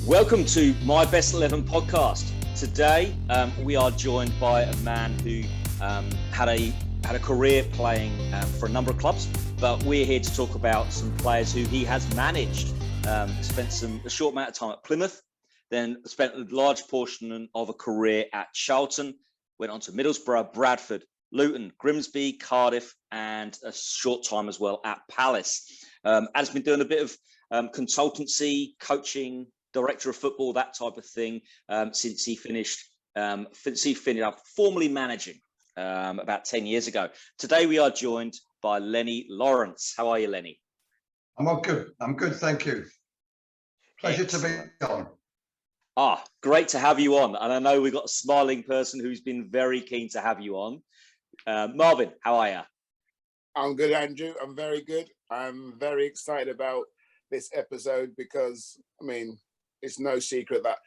Welcome to My Best 11 podcast. Today, we are joined by a man who had a career playing for a number of clubs, but we're here to talk about some players who he has managed. Spent a short amount of time at Plymouth, then spent a large portion of a career at Charlton, went on to Middlesbrough, Bradford, Luton, Grimsby, Cardiff, and a short time as well at Palace. Has been doing a bit of consultancy, coaching, director of football, that type of thing, since he finished up formally managing about 10 years ago. Today we are joined by Lennie Lawrence. How are you, Lennie? I'm all good. I'm good, thank you. Pleasure Excellent. to be on. Great to have you on. And I know we've got a smiling person who's been very keen to have you on. Marvin, how are you? I'm good, Andrew. I'm very good. I'm very excited about this episode because, it's no secret that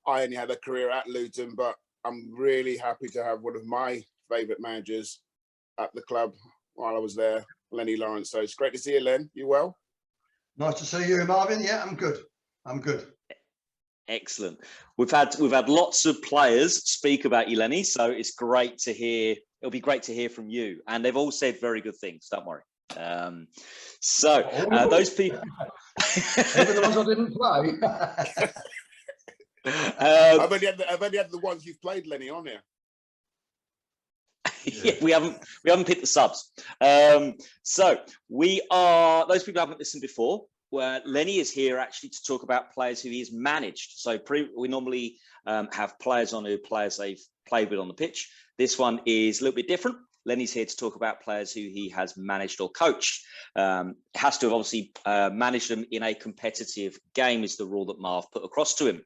I only had a career at Luton, but I'm really happy to have one of my favourite managers at the club while I was there, Lennie Lawrence. So it's great to see you, Len. You well? Nice to see you, Marvin. Yeah, I'm good. I'm good. Excellent. We've had lots of players speak about you, Lennie, so it's great to hear. It'll be great to hear from you, and they've all said very good things. Don't worry. Those people. Even the ones I didn't play. I've only had the ones you've played, Lennie, on here. Yeah, we haven't picked the subs. So we are those people who haven't listened before. Where Lennie is here actually to talk about players who he's managed. So we normally have players on who players they've played with on the pitch. This one is a little bit different. Lennie's here to talk about players who he has managed or coached. Has to have obviously managed them in a competitive game is the rule that Marv put across to him.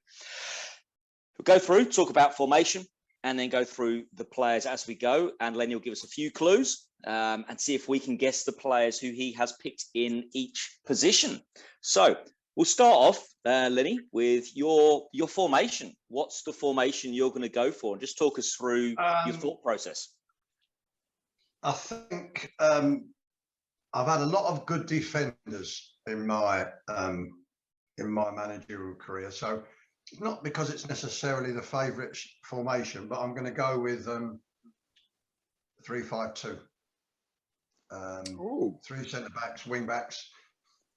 We'll go through, talk about formation, and then go through the players as we go. And Lennie will give us a few clues and see if we can guess the players who he has picked in each position. So we'll start off, Lennie, with your formation. What's the formation you're going to go for? And just talk us through your thought process. I think I've had a lot of good defenders in my managerial career. So not because it's necessarily the favourite formation, but I'm going to go with 3-5-2. 3 centre backs, wing backs,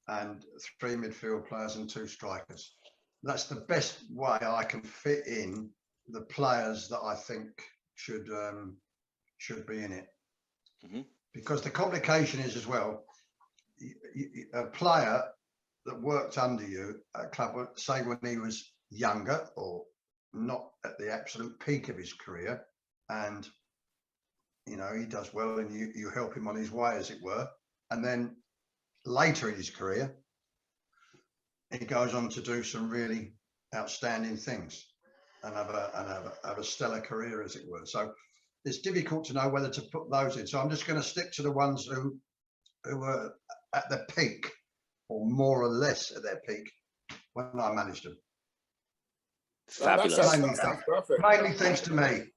and 3 midfield players and 2 strikers. That's the best way I can fit in the players that I think should be in it. Mm-hmm. Because the complication is as well, a player that worked under you at a club, say when he was younger or not at the absolute peak of his career, and he does well and you help him on his way, as it were, and then later in his career he goes on to do some really outstanding things and have a stellar career, as it were. So it's difficult to know whether to put those in. So I'm just going to stick to the ones who were at their peak, or more or less at their peak, when I managed them. Fabulous. That sounds perfect. Mainly thanks to me.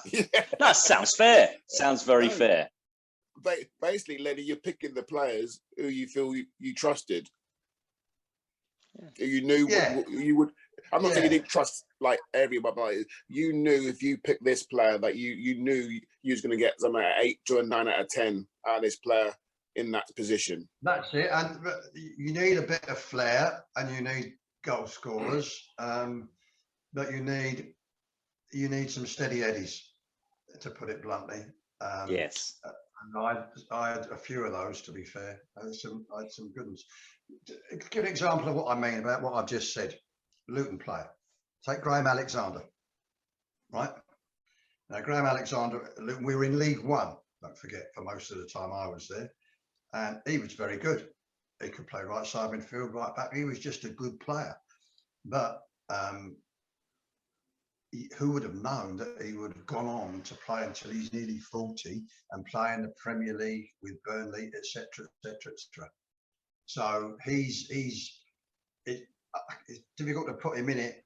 Yeah. That sounds fair. Sounds very fair. Basically, Lennie, you're picking the players who you feel you trusted. Yeah. You knew you would. I'm not saying you didn't trust like everybody, but you knew if you picked this player that you knew you was going to get something like 8 to a 9 out of 10 out of this player in that position. That's it. And you need a bit of flair, and you need goal scorers, but you need some steady eddies, to put it bluntly. Yes. And I had a few of those, to be fair. I had some good ones. Give an example of what I mean about what I've just said. Luton player. Take Graham Alexander, right? Now, Graham Alexander, we were in League One, don't forget, for most of the time I was there. And he was very good. He could play right side midfield, right back. He was just a good player. But who would have known that he would have gone on to play until he's nearly 40 and play in the Premier League with Burnley, etc., etc., etc. So it's difficult to put him in it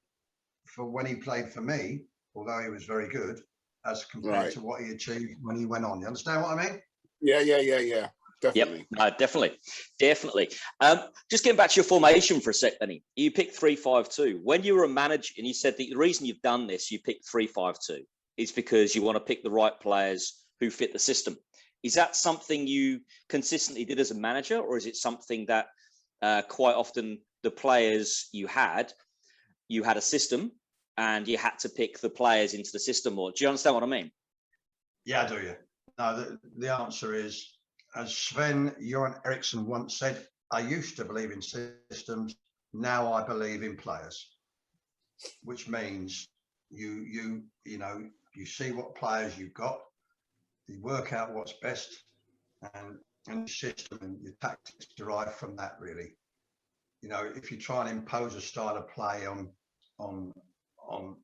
for when he played for me, although he was very good, as compared to what he achieved when he went on. You understand what I mean? Yeah. Definitely. Yep, definitely. Just getting back to your formation for a sec, Lennie. You picked 3-5-2. When you were a manager, and you said that the reason you've done this, you picked 3-5-2, is because you want to pick the right players who fit the system. Is that something you consistently did as a manager, or is it something that quite often the players you had a system and you had to pick the players into the system? Or do you understand what I mean? Yeah, I do. Yeah. No, the answer is, as Sven-Göran Eriksson once said, I used to believe in systems. Now I believe in players, which means you see what players you've got, you work out what's best, and your system and your tactics derive from that, really. You know, if you try and impose a style of play on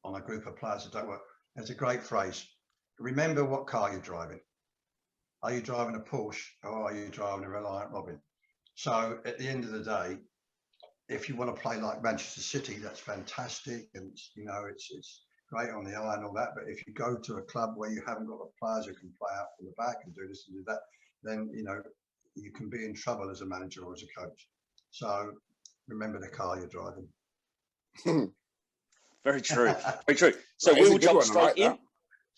a group of players that don't work, there's a great phrase. Remember what car you're driving. Are you driving a Porsche or are you driving a Reliant Robin? So at the end of the day, if you want to play like Manchester City, that's fantastic, and it's great on the eye and all that. But if you go to a club where you haven't got the players who can play out from the back and do this and do that, then you can be in trouble as a manager or as a coach. So remember the car you're driving. Very true. Very true. So we will jump straight in.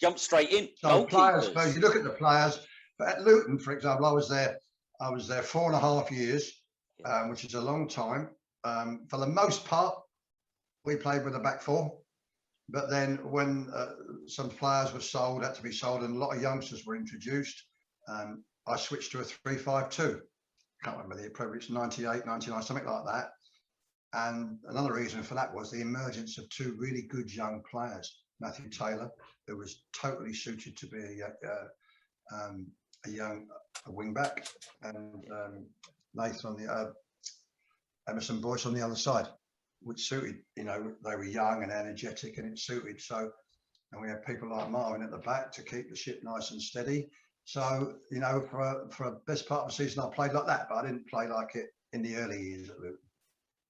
Jump straight in. So players, so you look at the players. But at Luton, for example, I was there 4.5 years, which is a long time. For the most part, we played with a back four. But then when some players were sold, had to be sold, and a lot of youngsters were introduced, I switched to a 3-5-2. Can't remember the appropriate, it's 98, 99, something like that. And another reason for that was the emergence of two really good young players. Matthew Taylor, who was totally suited to be a young wing back, and Nathan on the Emerson Boyce on the other side, which suited. They were young and energetic, and it suited. So, and we had people like Marvin at the back to keep the ship nice and steady. So, for a best part of the season, I played like that, but I didn't play like it in the early years at Luton.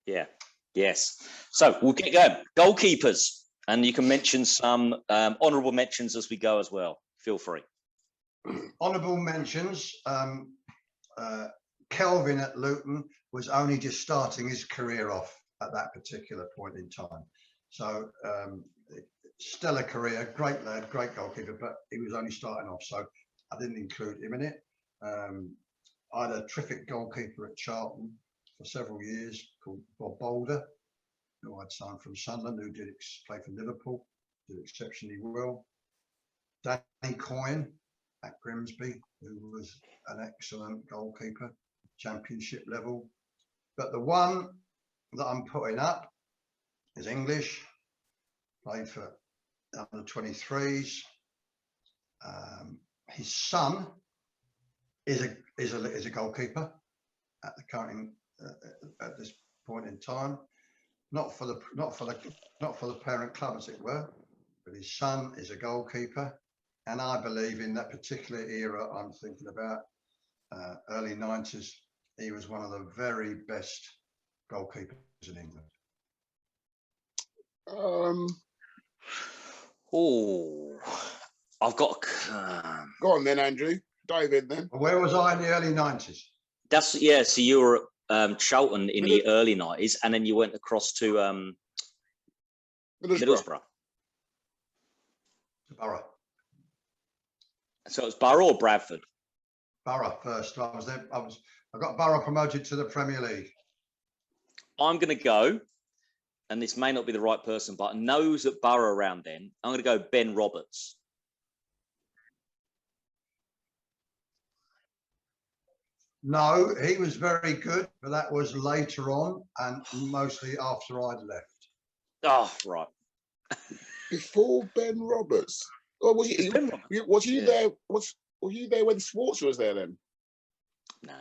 Yeah. Yes. So we'll get going. Goalkeepers, and you can mention some honourable mentions as we go as well. Feel free. Honourable mentions. Kelvin at Luton was only just starting his career off at that particular point in time. So stellar career, great lad, great goalkeeper, but he was only starting off. So I didn't include him in it. I had a terrific goalkeeper at Charlton for several years called Bob Boulder, who I'd signed from Sunderland, who did play for Liverpool, did exceptionally well. Danny Coyne at Grimsby, who was an excellent goalkeeper, championship level. But the one that I'm putting up is English, played for under 23s. His son is a goalkeeper at the current at this point in time, not for the parent club, as it were, but his son is a goalkeeper, and I believe in that particular era I'm thinking about, early 90s, he was one of the very best goalkeepers in England. I've got. Go on then, Andrew. Dive in then. Where was I in the early 90s? So you were at Charlton in the early 90s, and then you went across to Middlesbrough. Borough. So it was Borough or Bradford? Borough first. I was there. I got Borough promoted to the Premier League. I'm going to go, and this may not be the right person, but I know who's at Borough around then. I'm going to go Ben Roberts. No, he was very good, but that was later on and mostly after I'd left. Oh, right. Before Ben Roberts. Or was he there? Were you there when Schwartz was there then? Nah.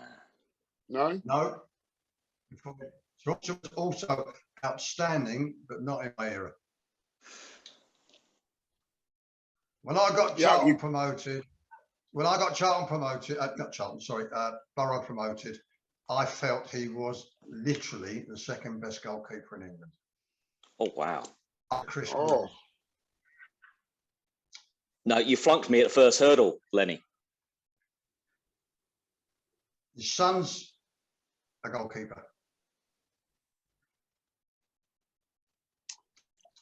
No. Schwartz was also outstanding, but not in my era. When I got Charlton promoted, Borough promoted, I felt he was literally the second best goalkeeper in England. Oh, wow. Chris. Oh. No, you flunked me at the first hurdle, Lennie. His son's a goalkeeper.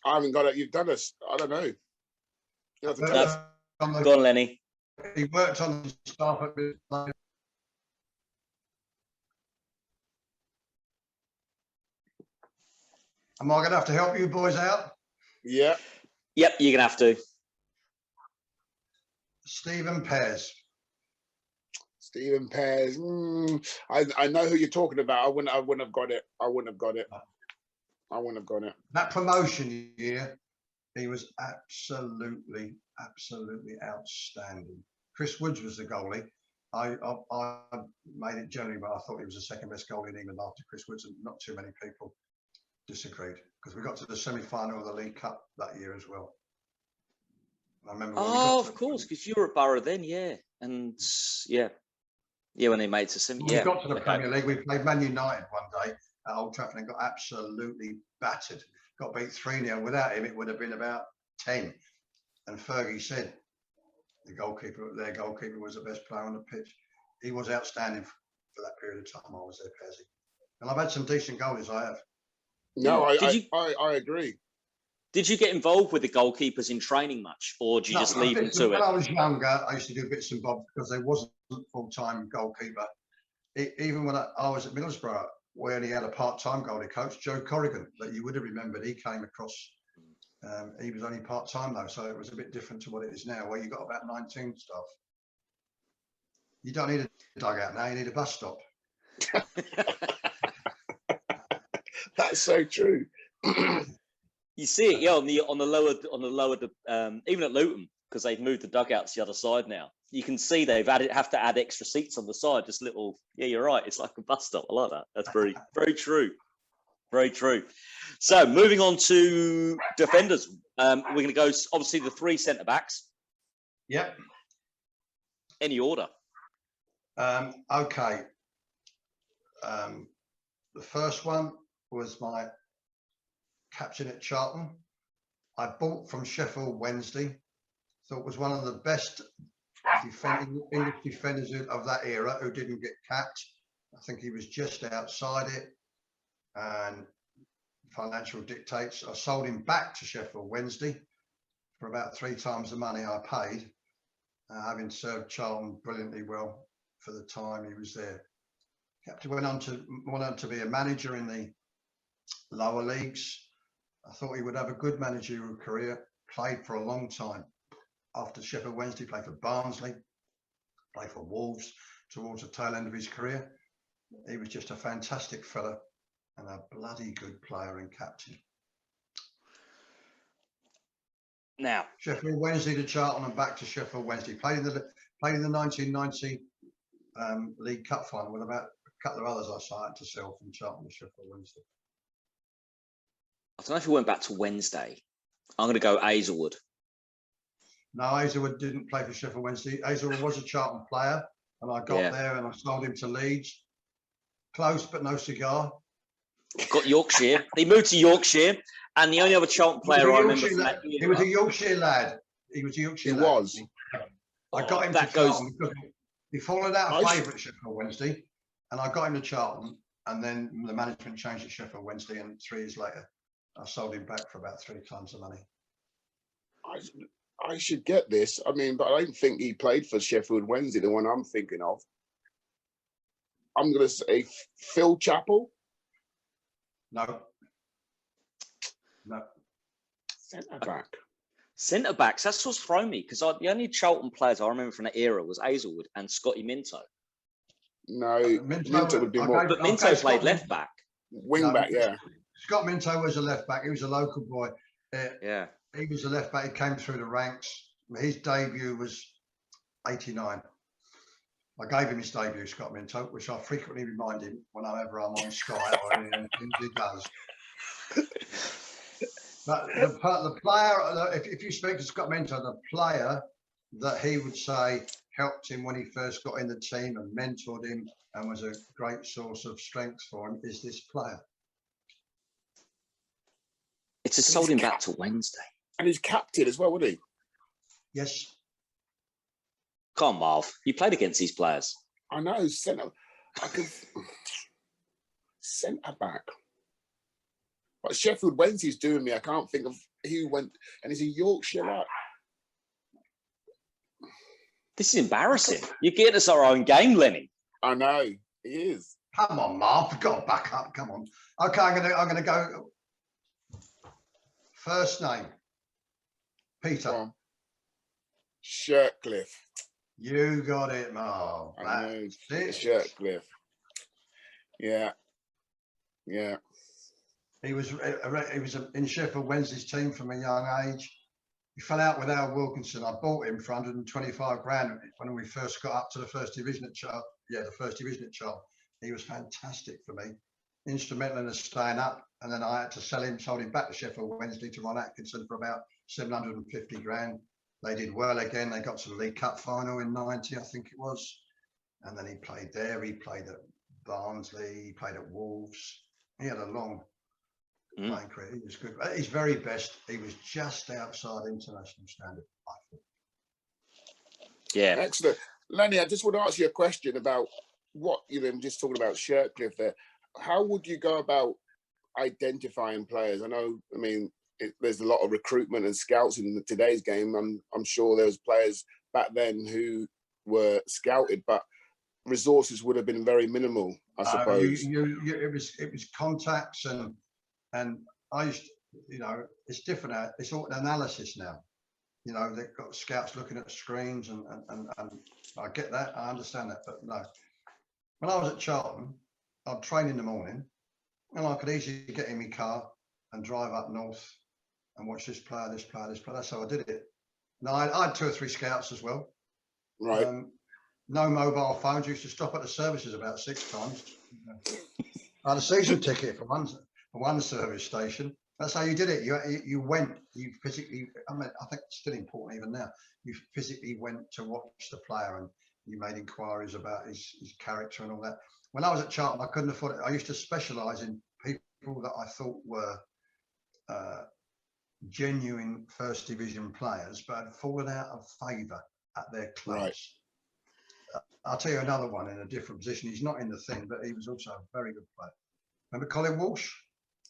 I haven't got it. You've done us. I don't know. You have to tell us. Go on, Lennie. He worked on the staff at Midfield. Am I going to have to help you boys out? Yeah. Yep, you're gonna have to. Stephen Pears. Stephen Pears. I know who you're talking about. I wouldn't have got it. I wouldn't have got it. That promotion year, he was absolutely outstanding. Chris Woods was the goalie. I made it generally, but I thought he was the second best goalie in England after Chris Woods, and not too many people disagreed, because we got to the semi-final of the League Cup that year as well. I remember. Oh, of course, because you were at Borough then, yeah, and yeah, when they made it to semi. We got to the Premier League. We played Man United one day at Old Trafford and got absolutely battered. Got beat 3-0. Without him, it would have been about 10. And Fergie said their goalkeeper was the best player on the pitch. He was outstanding for that period of time I was there, Pezzy. And I've had some decent goalies, I have. No, I agree. Did you get involved with the goalkeepers in training much, or did you just leave them to it? When I was younger, I used to do bits and bobs because there wasn't a full-time goalkeeper. Even when I was at Middlesbrough, we only had a part-time goalie coach, Joe Corrigan, that you would have remembered. He came across. He was only part-time though, so it was a bit different to what it is now, where you've got about 19 staff. You don't need a dugout now; you need a bus stop. That's so true. You see it, yeah, on the lower, even at Luton, because they've moved the dugouts the other side now. You can see they've have to add extra seats on the side, just little. Yeah, you're right. It's like a bus stop. I like that. That's very true. Very true. So moving on to defenders, we're going to go obviously the 3 centre backs. Yep. Any order? Okay. The first one was my captain at Charlton. I bought from Sheffield Wednesday. Thought was one of the best English defenders of that era who didn't get capped. I think he was just outside it, and financial dictates. I sold him back to Sheffield Wednesday for about 3 times the money I paid, having served Charlton brilliantly well for the time he was there. Captain went on to be a manager in the lower leagues. I thought he would have a good managerial career. Played for a long time. After Sheffield Wednesday, played for Barnsley, played for Wolves towards the tail end of his career. He was just a fantastic fella and a bloody good player and captain. Now, Sheffield Wednesday to Charlton and back to Sheffield Wednesday. Played in the 1990 League Cup final with about a couple of others I signed to sell from Charlton to Sheffield Wednesday. I don't know if we went back to Wednesday. I'm going to go Hazelwood. No, Hazelwood didn't play for Sheffield Wednesday. Hazelwood was a Charlton player, and I got there and I sold him to Leeds. Close, but no cigar. Got Yorkshire. He moved to Yorkshire, and the only other Charlton player I remember from that year. He was a Yorkshire lad. He was a Yorkshire lad. I got him to Charlton because he fallen out of favour at Sheffield Wednesday, and I got him to Charlton, and then the management changed at Sheffield Wednesday, and 3 years later, I sold him back for about 3 times the money. I should get this. I mean, but I don't think he played for Sheffield Wednesday, the one I'm thinking of. I'm going to say Phil Chappell. No. Centre backs. That's what's thrown me, because the only Charlton players I remember from that era was Hazelwood and Scotty Minto. No, Minto would be more. But Minto played left back. Wing back, yeah. Scott Minto was a left back. He was a local boy. Yeah. He was a left back. He came through the ranks. His debut was 89. I gave him his debut, Scott Minto, which I frequently remind him whenever I'm on Sky or anything he does. But the player, if you speak to Scott Minto, the player that he would say helped him when he first got in the team and mentored him and was a great source of strength for him is this player. It's a sold him back to Wednesday. And he's captain as well, would he? Yes. Come on, Marv. You played against these players. I know. Centre. I could centre back. But Sheffield Wednesday's doing me. I can't think of who went, and he's a Yorkshire lad. This is embarrassing. You're getting us our own game, Lennie. I know, he is. Come on, Marv, you've got to back up. Come on. Okay, I'm gonna go. First name, Peter. Shirtcliffe. You got it, Marv. I know, Shirtcliffe. Yeah. He was in Sheffield Wednesday's team from a young age. He fell out with Al Wilkinson. I bought him for 125 grand when we first got up to the first division at Charlton. Yeah, the first division at Charlton. He was fantastic for me, instrumental in us staying up. And then I had to sold him back to Sheffield Wednesday to Ron Atkinson for about 750 grand. They did well again. They got to the League Cup final in 90, I think it was. And then he played there. He played at Barnsley. He played at Wolves. He had a long playing career. He was good. At his very best, he was just outside international standard, I think. Yeah. Excellent. Lennie, I just want to ask you a question about what, just talking about Shirtcliffe there. How would you go about identifying players? There's a lot of recruitment and scouts in today's game. I'm sure there was players back then who were scouted, but resources would have been very minimal, I suppose. It was contacts and I used to, it's different now. It's all analysis now. They've got scouts looking at screens and I get that. I understand that, but no. When I was at Charlton, I'd train in the morning and I could easily get in my car and drive up north and watch this player. That's how I did it. Now, I had 2 or 3 scouts as well. Right. No mobile phones. Used to stop at the services about 6 times. I had a season ticket for one service station. That's how you did it. You went. You physically. I think it's still important even now. You physically went to watch the player and you made inquiries about his character and all that. When I was at Charlton, I couldn't afford it. I used to specialise in people that I thought were genuine first division players, but had fallen out of favour at their clubs. Right. I'll tell you another one in a different position. He's not in the thing, but he was also a very good player. Remember Colin Walsh?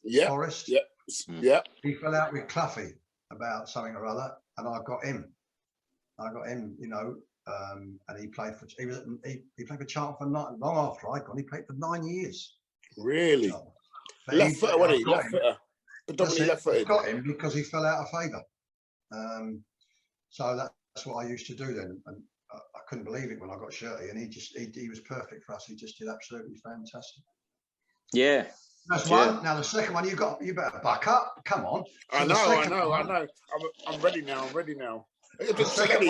Yeah. Forest? Yeah. Yeah. He fell out with Cloughie about something or other, and I got him. And he played for he played for Charlton for long after I got. He played for 9 years. Really? Left footer, wasn't he? Left footer. Predominantly left footed. Got him because he fell out of favour. So that's what I used to do then, and I couldn't believe it when I got Shirty, and he was perfect for us. He just did absolutely fantastic. Yeah. That's one. Now the second one, you better buck up. Come on. So I know. I'm ready now. It's early.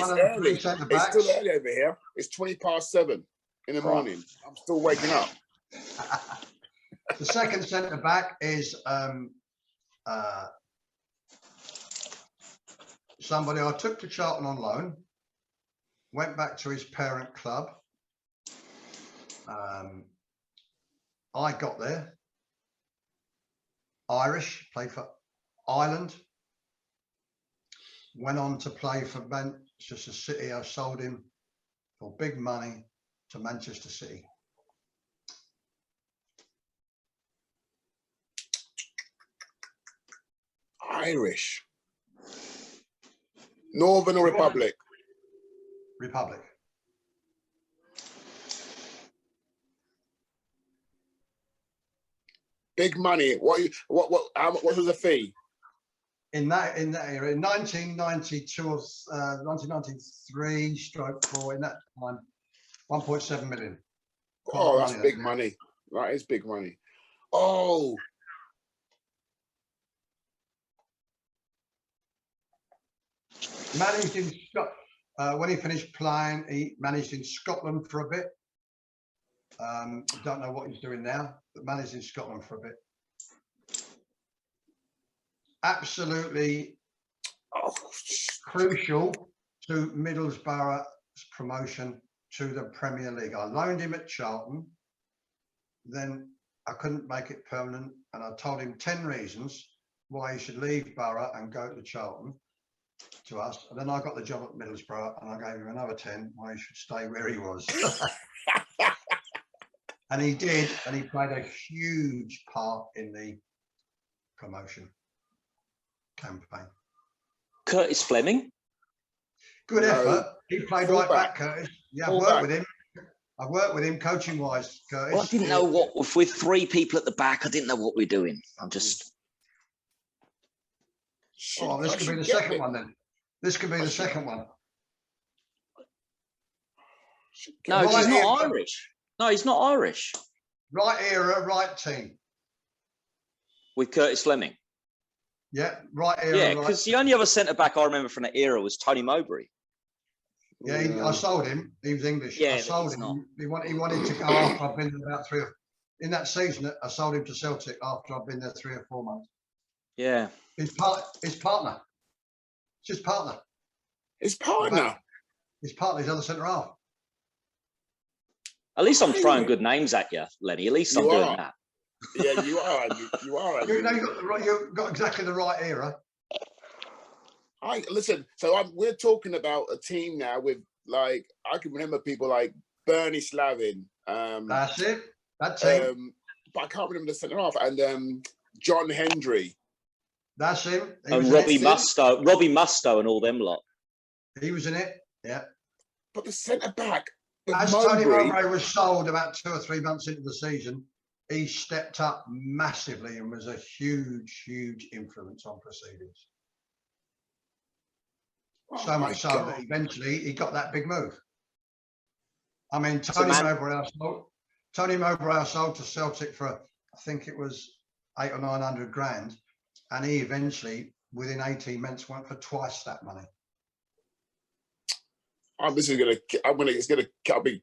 It's still early over here. It's 7:20 in the morning. I'm still waking up. The second centre back is somebody I took to Charlton on loan, went back to his parent club. I got there. Irish, played for Ireland. Went on to play for Manchester City. I sold him for big money to Manchester City. Irish. Northern or Republic? Republic. Big money. What was the fee? In that era, in 1992 or 1993 /4, in that time, 1.7 million. Oh, that's big money. That is big money. Oh. Managed in when he finished playing, he managed in Scotland for a bit. Don't know what he's doing now, but managed in Scotland for a bit. Absolutely crucial to Middlesbrough's promotion to the Premier League. I loaned him at Charlton, then I couldn't make it permanent, and I told him 10 reasons why he should leave Borough and go to Charlton, to us. And then I got the job at Middlesbrough, and I gave him another 10 why he should stay where he was. And he did, and he played a huge part in the promotion campaign. Curtis Fleming. Good effort. He played right back, Curtis. Yeah, I've worked with him coaching wise, Curtis. Well, I didn't know what, if with 3 people at the back, I didn't know what we're doing. I'm just. Oh, this could be the second one then. This could be the second one. No, he's not Irish. No, he's not Irish. Right era, right team. With Curtis Fleming. Yeah, right era. Yeah, because the only other centre back I remember from that era was Tony Mowbray. Yeah, I sold him. He was English. Yeah, I sold him. He wanted to go after I've been there about 3 or in that season. I sold him to Celtic after I've been there 3 or 4 months. Yeah. His partner. It's his partner. His partner. His partner. His other centre half. At least I'm throwing good names at you, Lennie. At least I'm doing that. Yeah, you are. You are. You've got exactly the right era. Listen. So we're talking about a team now with, like, I can remember people like Bernie Slavin. That's it. That team. But I can't remember the centre half. And John Hendry. That's him. And Robbie Mustoe and all them lot. He was in it. Yeah. But the centre back. As Tony Mowbray was sold about 2 or 3 months into the season, he stepped up massively and was a huge, huge influence on proceedings. So much so that eventually he got that big move. I mean, Tony Mowbray I sold to Celtic for, I think it was 800 or 900 grand, and he eventually, within 18 months, went for twice that money. I'll be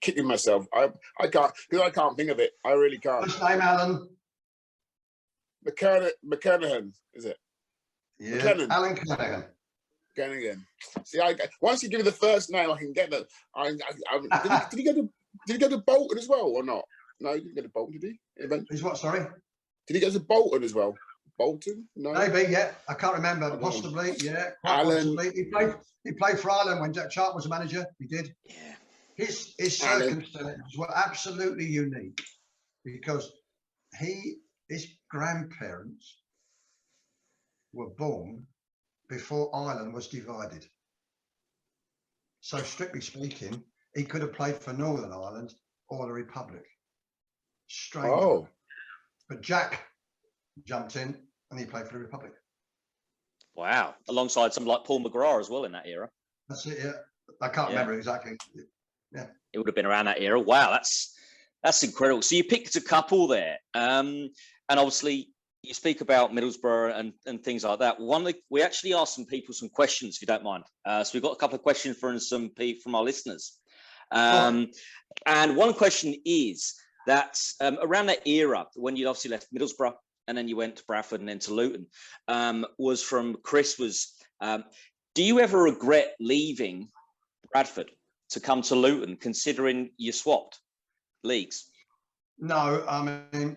kicking myself. I can't think of it. I really can't. First name, Alan. McKennahan, is it? Yeah, McKennan. Alan Kennedy. Again. See, once you give me the first name, I can get that. Did he go to Bolton as well or not? No, he didn't go to Bolton, did he? He's what? Sorry. Did he go to Bolton as well? Bolton? No. Maybe, yeah. I can't remember. Possibly, yeah. Alan. Possibly. He played for Ireland when Jack Charlton was a manager. He did. Yeah. His circumstances were absolutely unique because his grandparents were born before Ireland was divided. So strictly speaking, he could have played for Northern Ireland or the Republic. Strange. Oh. But Jack jumped in and he played for the Republic. Wow. Alongside some like Paul McGrath as well in that era. That's it, yeah. I can't remember exactly. Yeah. It would have been around that era. Wow, that's incredible. So you picked a couple there. And obviously you speak about Middlesbrough and things like that. We actually asked some people some questions, if you don't mind. So we've got a couple of questions from our listeners. And one question is that around that era, when you obviously left Middlesbrough and then you went to Bradford and then to Luton, was from Chris was, do you ever regret leaving Bradford to come to Luton, considering you swapped leagues? No, I mean,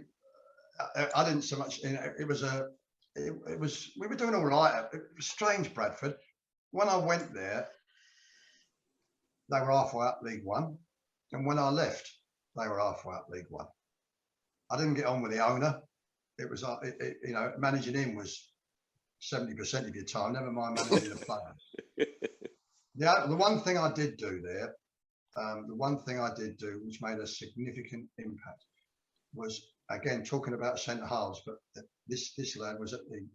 I didn't so much. It was we were doing all right. It was strange, Bradford. When I went there, they were halfway up League One, and when I left, they were halfway up League One. I didn't get on with the owner. It was, managing him was 70% of your time. Never mind managing the players. Yeah, the one thing I did do there, which made a significant impact, was again talking about centre halves. But this lad was at the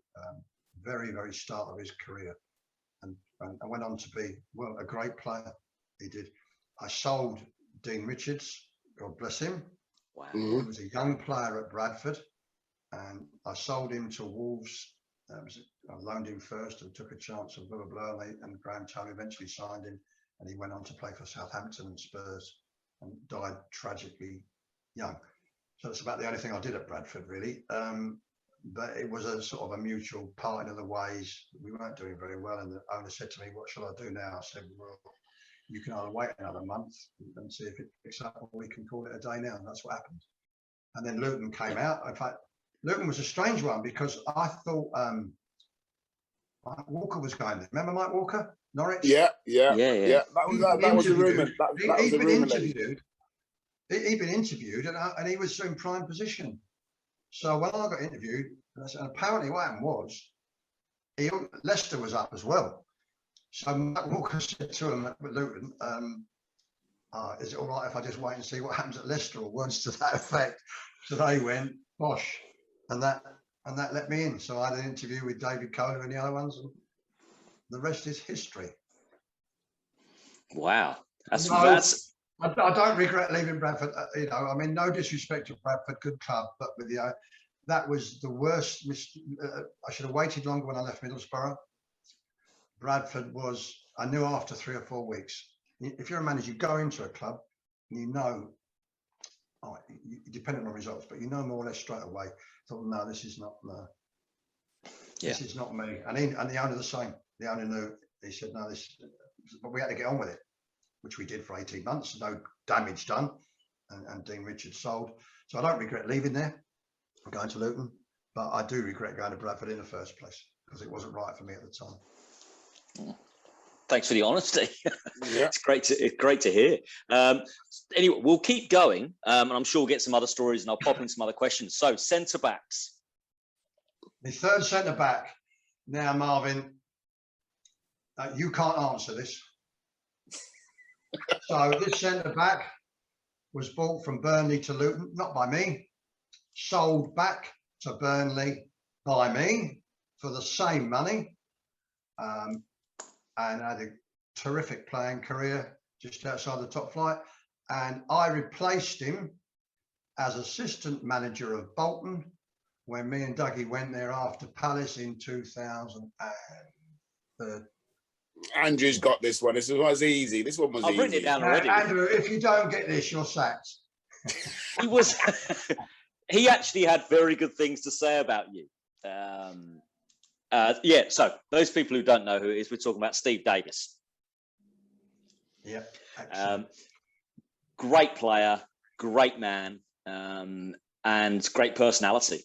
very, very start of his career, and went on to be a great player. He did. I sold Dean Richards, God bless him. Wow. He was a young player at Bradford, and I sold him to Wolves. I loaned him first and took a chance of blah, blah, blah. And Graham Tull eventually signed him, and he went on to play for Southampton and Spurs and died tragically young. So that's about the only thing I did at Bradford, really. But it was a sort of a mutual parting of the ways. We weren't doing very well, and the owner said to me, "What shall I do now?" I said, "Well, you can either wait another month and see if it picks up, or we can call it a day now." And that's what happened. And then Luton came out. In fact, Luton was a strange one because I thought Mike Walker was going there. Remember Mike Walker, Norwich? Yeah. That was a rumour. That was a rumour. he'd been interviewed, and he was in prime position. So when I got interviewed, and apparently what happened was, Leicester was up as well. So Matt Walker said to him at Luton, is it all right if I just wait and see what happens at Leicester, or words to that effect? So they went, bosh, and that let me in. So I had an interview with David Kohler and the other ones, and the rest is history. Wow, that's I don't regret leaving Bradford. I mean, no disrespect to Bradford, good club, but with that was the worst. I should have waited longer when I left Middlesbrough. Bradford was, I knew after 3 or 4 weeks. If you're a manager, you go into a club, and depending on results, but you know more or less straight away. Thought, no, this is not this is not me. And the owner the same. The owner knew. He said, no, but we had to get on with it, which we did for 18 months. No damage done, and Dean Richards sold. So I don't regret leaving there and going to Luton, but I do regret going to Bradford in the first place, because it wasn't right for me at the time. Thanks for the honesty. Yeah. It's great to hear. Anyway, we'll keep going, and I'm sure we'll get some other stories, and I'll pop in some other questions. So, centre backs. The third centre back. Now, Marvin, you can't answer this. So this centre back was bought from Burnley to Luton, not by me, sold back to Burnley by me for the same money, and had a terrific playing career just outside the top flight. And I replaced him as assistant manager of Bolton when me and Dougie went there after Palace in 2000. Andrew's got this one. This was easy. This one was easy. I've written it down already. Andrew, if you don't get this, you're sacked. He actually had very good things to say about you. So those people who don't know who it is, we're talking about Steve Davis. Yeah. Great player, great man, and great personality.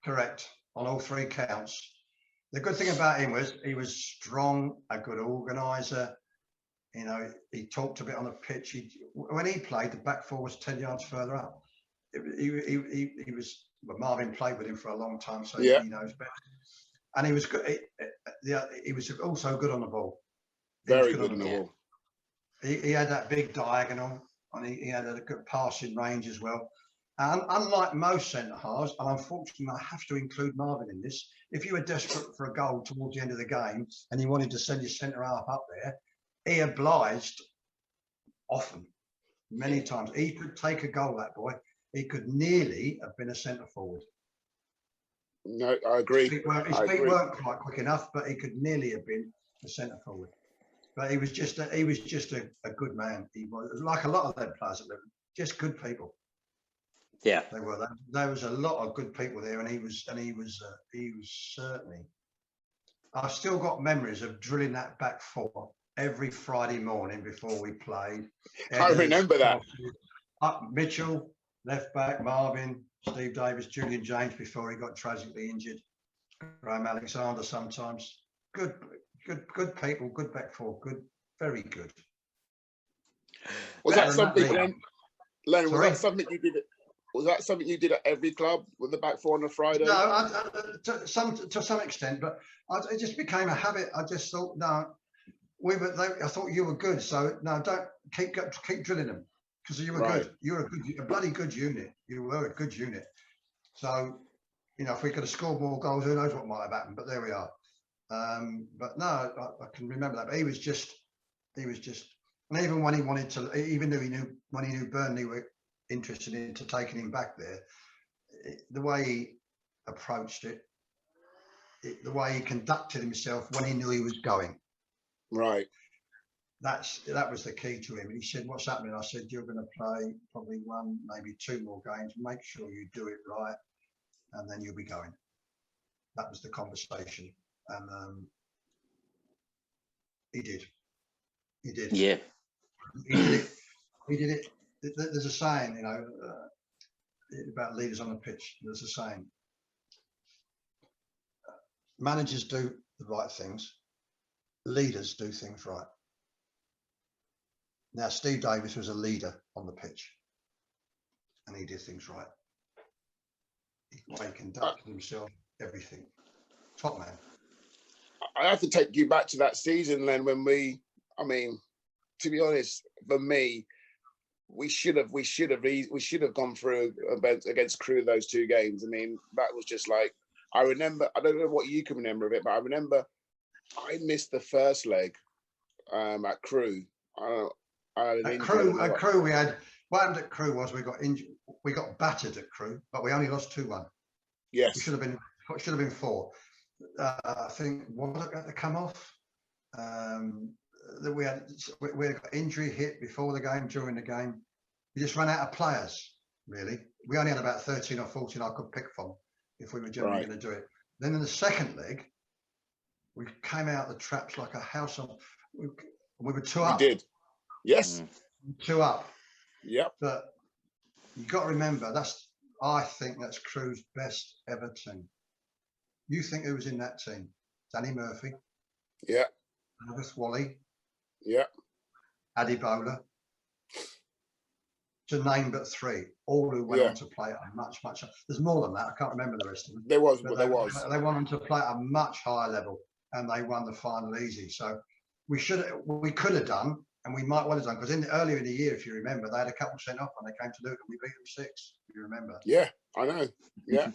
Correct, on all 3 counts. The good thing about him was he was strong, a good organiser. He talked a bit on the pitch. When he played, the back 4 was 10 yards further up. He was. Well, Marvin played with him for a long time, so he knows better. And he was good. He was also good on the ball. Very good on the ball. He had that big diagonal, and he had a good passing range as well. And unlike most centre halves, and unfortunately I have to include Marvin in this, if you were desperate for a goal towards the end of the game and you wanted to send your centre half up there, he obliged often, many times. He could take a goal, that boy. He could nearly have been a centre forward. No, I agree. His feet weren't quite quick enough, but he could nearly have been a centre forward. But he was just a good man. He was like a lot of their players, just good people. Yeah, they were. There was a lot of good people there, and he was certainly. I've still got memories of drilling that back 4 every Friday morning before we played. I remember that. Mitchell, left back, Marvin, Steve Davis, Julian James before he got tragically injured, Graham Alexander sometimes. Good people, good back 4, good, very good. Was that something, Lennie, was Sorry? that something you did? Was that something you did at every club with the back 4 on a Friday? No, to some extent, but it just became a habit. I just thought, no, I thought you were good, so no, don't keep drilling them, because you were good. You were a bloody good unit. You were a good unit. So, if we could have scored more goals, who knows what might have happened? But there we are. But no, I can remember that. But he was just, and even when he wanted to, even though when he knew Burnley were interested into taking him back there, the way he approached it, the way he conducted himself when he knew he was going. Right. That was the key to him. He said, "What's happening?" I said, "You're going to play probably 1, maybe 2 more games. Make sure you do it right, and then you'll be going." That was the conversation, and he did. He did. Yeah. He did it. He did it. There's a saying, about leaders on the pitch. There's a saying: managers do the right things, leaders do things right. Now, Steve Davis was a leader on the pitch. and he did things right. He conducted himself, everything. Top man. I have to take you back to that season, Len, when to be honest, for me, we should have gone through against Crewe those 2 games. I mean, that was just like, I remember, I don't know what you can remember of it, but I remember I missed the first leg at Crewe. At Crewe, we had, what happened at Crewe was we got injured, we got battered at Crewe, but we only lost 2-1. Yes. We should have been 4. I think, what was it to come off? That we had got injury hit before the game, during the game. We just ran out of players, really. We only had about 13 or 14 I could pick from if we were generally going to do it. Then in the second leg, we came out the traps like a house on. We were 2 up. We did. Yes. 2 up. Yep. But you got to remember, I think that's Crewe's best ever team. You think who was in that team? Danny Murphy. Yeah. Elvis Wally. Yeah. Adibola. To name but 3, all who went on to play at a much. There's more than that. I can't remember the rest of them. There was. They went on to play at a much higher level, and they won the final easy. So we could have done, and we might well have done, because earlier in the year, if you remember, they had a couple sent off when they came to Luton. We beat them 6. If you remember. Yeah, I know. Yeah,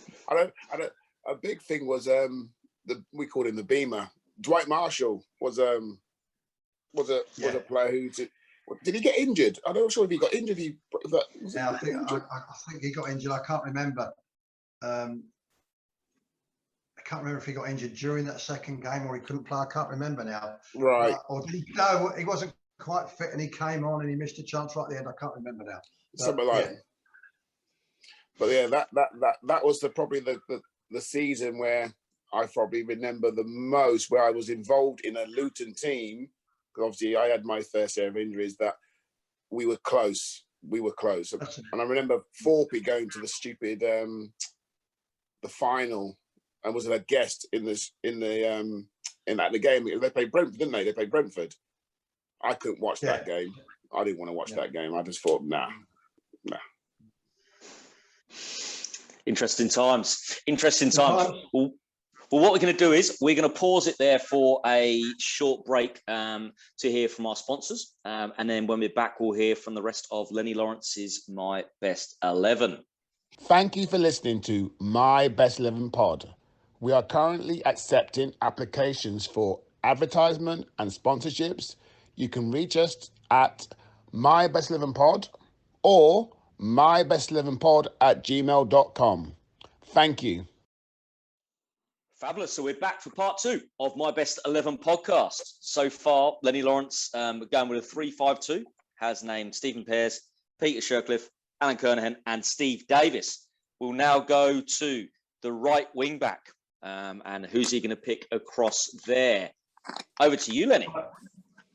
a big thing was we called him the Beamer. Dwight Marshall was a player who did he get injured? I'm not sure if he got injured. I think he got injured. I can't remember. I can't remember if he got injured during that second game or he couldn't play. I can't remember now. Right. Or did he? No, he wasn't quite fit and he came on and he missed a chance right at the end. I can't remember now. Something like that. But yeah, that was probably the season where I probably remember the most, where I was involved in a Luton team. Because obviously I had my fair share of injuries, that we were close. And I remember Thorpe going to the stupid the final and was a guest in the game. They played Brentford, didn't they? They played Brentford. I couldn't watch that game. I didn't want to watch that game. I just thought, nah. Interesting times. Well, what we're going to do is we're going to pause it there for a short break to hear from our sponsors. And then when we're back, we'll hear from the rest of Lennie Lawrence's My Best 11. Thank you for listening to My Best 11 Pod. We are currently accepting applications for advertisement and sponsorships. You can reach us at My Best 11 Pod or mybest11pod@gmail.com. Thank you. Fabulous. So we're back for part 2 of My Best 11 podcast. So far, Lennie Lawrence, going with a 3-5-2, has named Stephen Pears, Peter Shercliffe, Alan Kernahan, and Steve Davis. We'll now go to the right wing back. And who's he going to pick across there? Over to you, Lennie.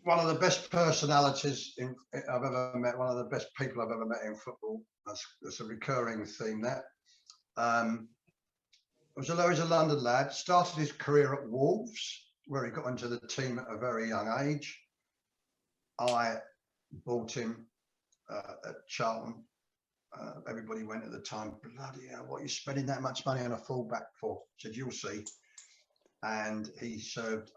One of the best personalities I've ever met, one of the best people I've ever met in football. That's a recurring theme there. He's a London lad, started his career at Wolves, where he got into the team at a very young age. I bought him at Charlton. Everybody went at the time, bloody hell, what are you spending that much money on a fullback for? I said, you'll see. And he served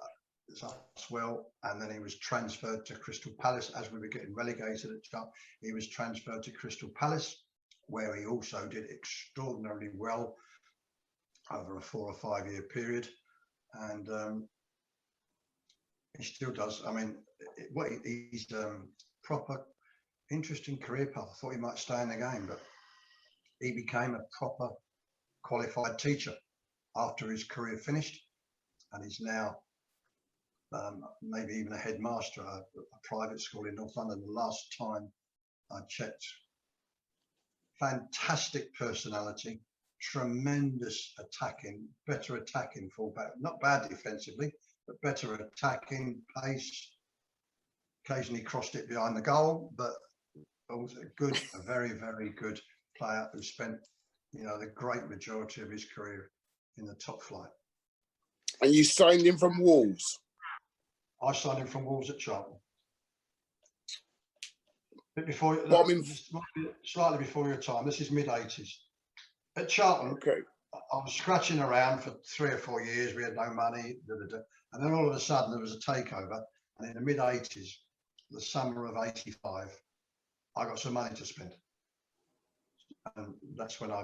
us well, and then he was transferred to Crystal Palace as we were getting relegated at Charlton. He was transferred to Crystal Palace, where he also did extraordinarily well over a 4 or 5 year period, and he still does. I mean, he's proper interesting career path. I thought he might stay in the game, but he became a proper qualified teacher after his career finished, and he's now maybe even a headmaster at a private school in North London. The last time I checked. Fantastic personality. Tremendous better attacking fullback, not bad defensively, but better attacking, pace. Occasionally crossed it behind the goal, but was a very, very good player who spent, the great majority of his career in the top flight. And you signed him from Wolves? I signed him from Wolves at Charlton. before, slightly before your time. This is mid-80s. At Charlton, I was scratching around for 3 or 4 years. We had no money, and then all of a sudden there was a takeover. And in the mid-80s, the summer of '85, I got some money to spend, and that's when I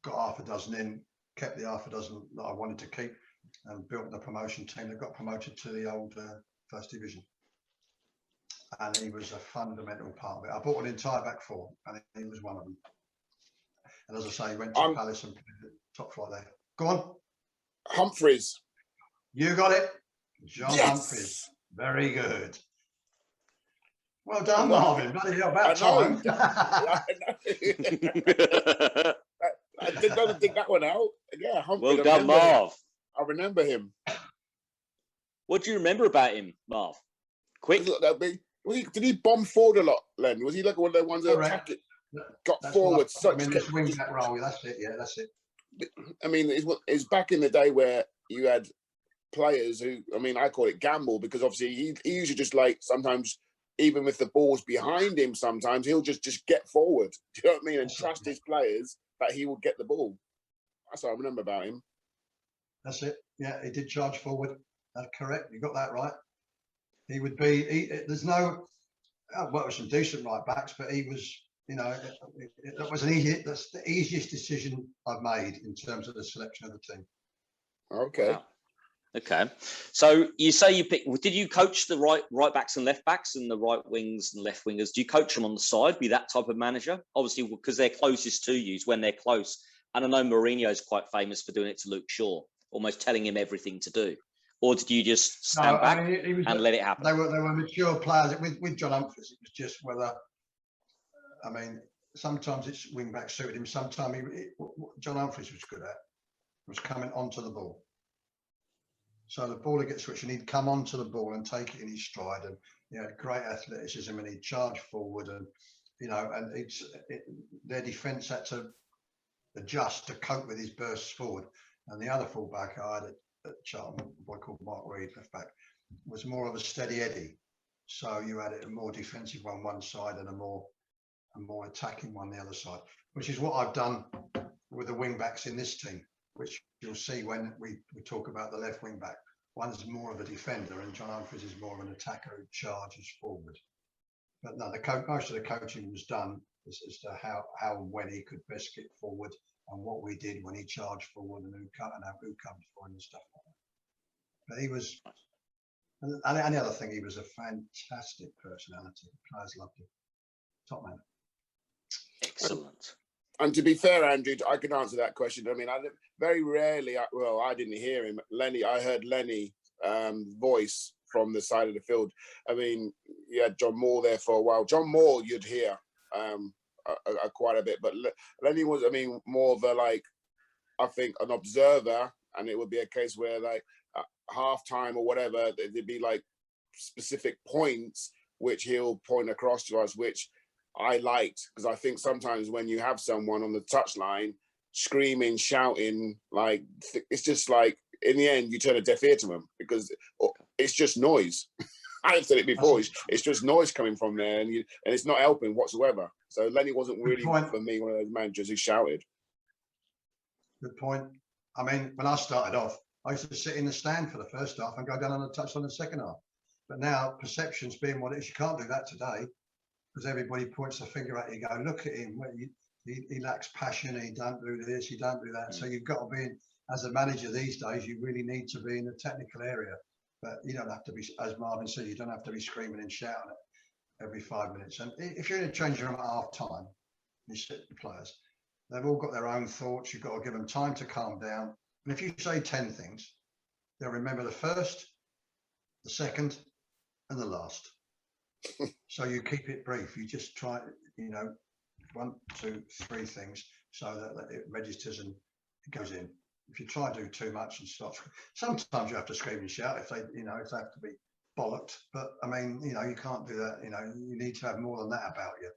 got half a dozen in, kept the half a dozen that I wanted to keep, and built the promotion team that got promoted to the old First Division. And he was a fundamental part of it. I bought an entire back four, and he was one of them. And as I say, he went to Palace and played the top flight there. Go on. Humphreys. You got it. John Humphreys. Very good. Well done, Marvin. Bloody hell, about time. I didn't think that one out. Yeah, Humphreys. Well done, Marv. I remember him. What do you remember about him, Marv? Quick. Did he bomb forward a lot, Len? Was he like one of the ones that attacked it? Got forward. This wing back role. That's it. Yeah, that's it. I mean, it's back in the day where you had players who, I mean, I call it gamble, because obviously he usually just like sometimes, even with the balls behind him, sometimes he'll just get forward. Do you know what I mean? And trust his players that he will get the ball. That's what I remember about him. That's it. Yeah, he did charge forward. That's correct. You got that right. He would be. There's no. I've worked with some decent right backs, but he was. You know, that was that's the easiest decision I've made in terms of the selection of the team. Okay. Wow. Okay. So you say you pick. Did you coach the right backs and left backs and the right wings and left wingers? Do you coach them on the side? Be that type of manager? Obviously, because they're closest to you when they're close. And I know Mourinho's quite famous for doing it to Luke Shaw, almost telling him everything to do. Or did you just stand back and let it happen? They were mature players. With John Humphreys, it was just whether. I mean, sometimes it's wing back suited him. Sometimes John Humphreys was good at was coming onto the ball. So the ball would get switched, and he'd come onto the ball and take it in his stride. And he had great athleticism, and he'd charge forward, and you know, and their defence had to adjust to cope with his bursts forward. And the other fullback I had at Charlton, a boy called Mark Reed, left back, was more of a steady Eddie. So you had a more defensive one side and a more attacking one the other side, which is what I've done with the wing backs in this team, which you'll see when we talk about the left wing back. One's more of a defender, and John Humphreys is more of an attacker who charges forward. But no, most of the coaching was done as to how and when he could best get forward, and what we did when he charged forward, and who comes forward and stuff like that. But he was, and the other thing, he was a fantastic personality. The players loved him. Top man. Excellent. And to be fair, Andrew, I can answer that question. I mean, very rarely, I didn't hear him. Lennie, I heard Lennie voice from the side of the field. I mean, you had John Moore there for a while. John Moore, you'd hear quite a bit, but Lennie was, I mean, more of a, like, I think, an observer, and it would be a case where, like, half time or whatever, there'd be like specific points which he'll point across to us, which I liked, because I think sometimes when you have someone on the touchline screaming, shouting, like, it's just like, in the end, you turn a deaf ear to them, because it's just noise. I've said it before, it's just noise coming from there, and it's not helping whatsoever. So Lennie wasn't really, for me, one of those managers who shouted. Good point. I mean, when I started off, I used to sit in the stand for the first half and go down on the touch on the second half. But now, perceptions being what it is, you can't do that today, because everybody points the finger at you, go, look at him, he lacks passion, he don't do this, he don't do that. So you've got to be, as a manager these days, you really need to be in the technical area. But you don't have to be, as Marvin said, you don't have to be screaming and shouting every 5 minutes. And if you're in a changing room at half time, you sit the players, they've all got their own thoughts. You've got to give them time to calm down. And if you say 10 things, they'll remember the first, the second, and the last. So you keep it brief. You just try, 1, 2, 3 things, so that it registers and it goes in. If you try to do too much and start, sometimes you have to scream and shout if they have to be bollocked. But I mean, you can't do that. You need to have more than that about you.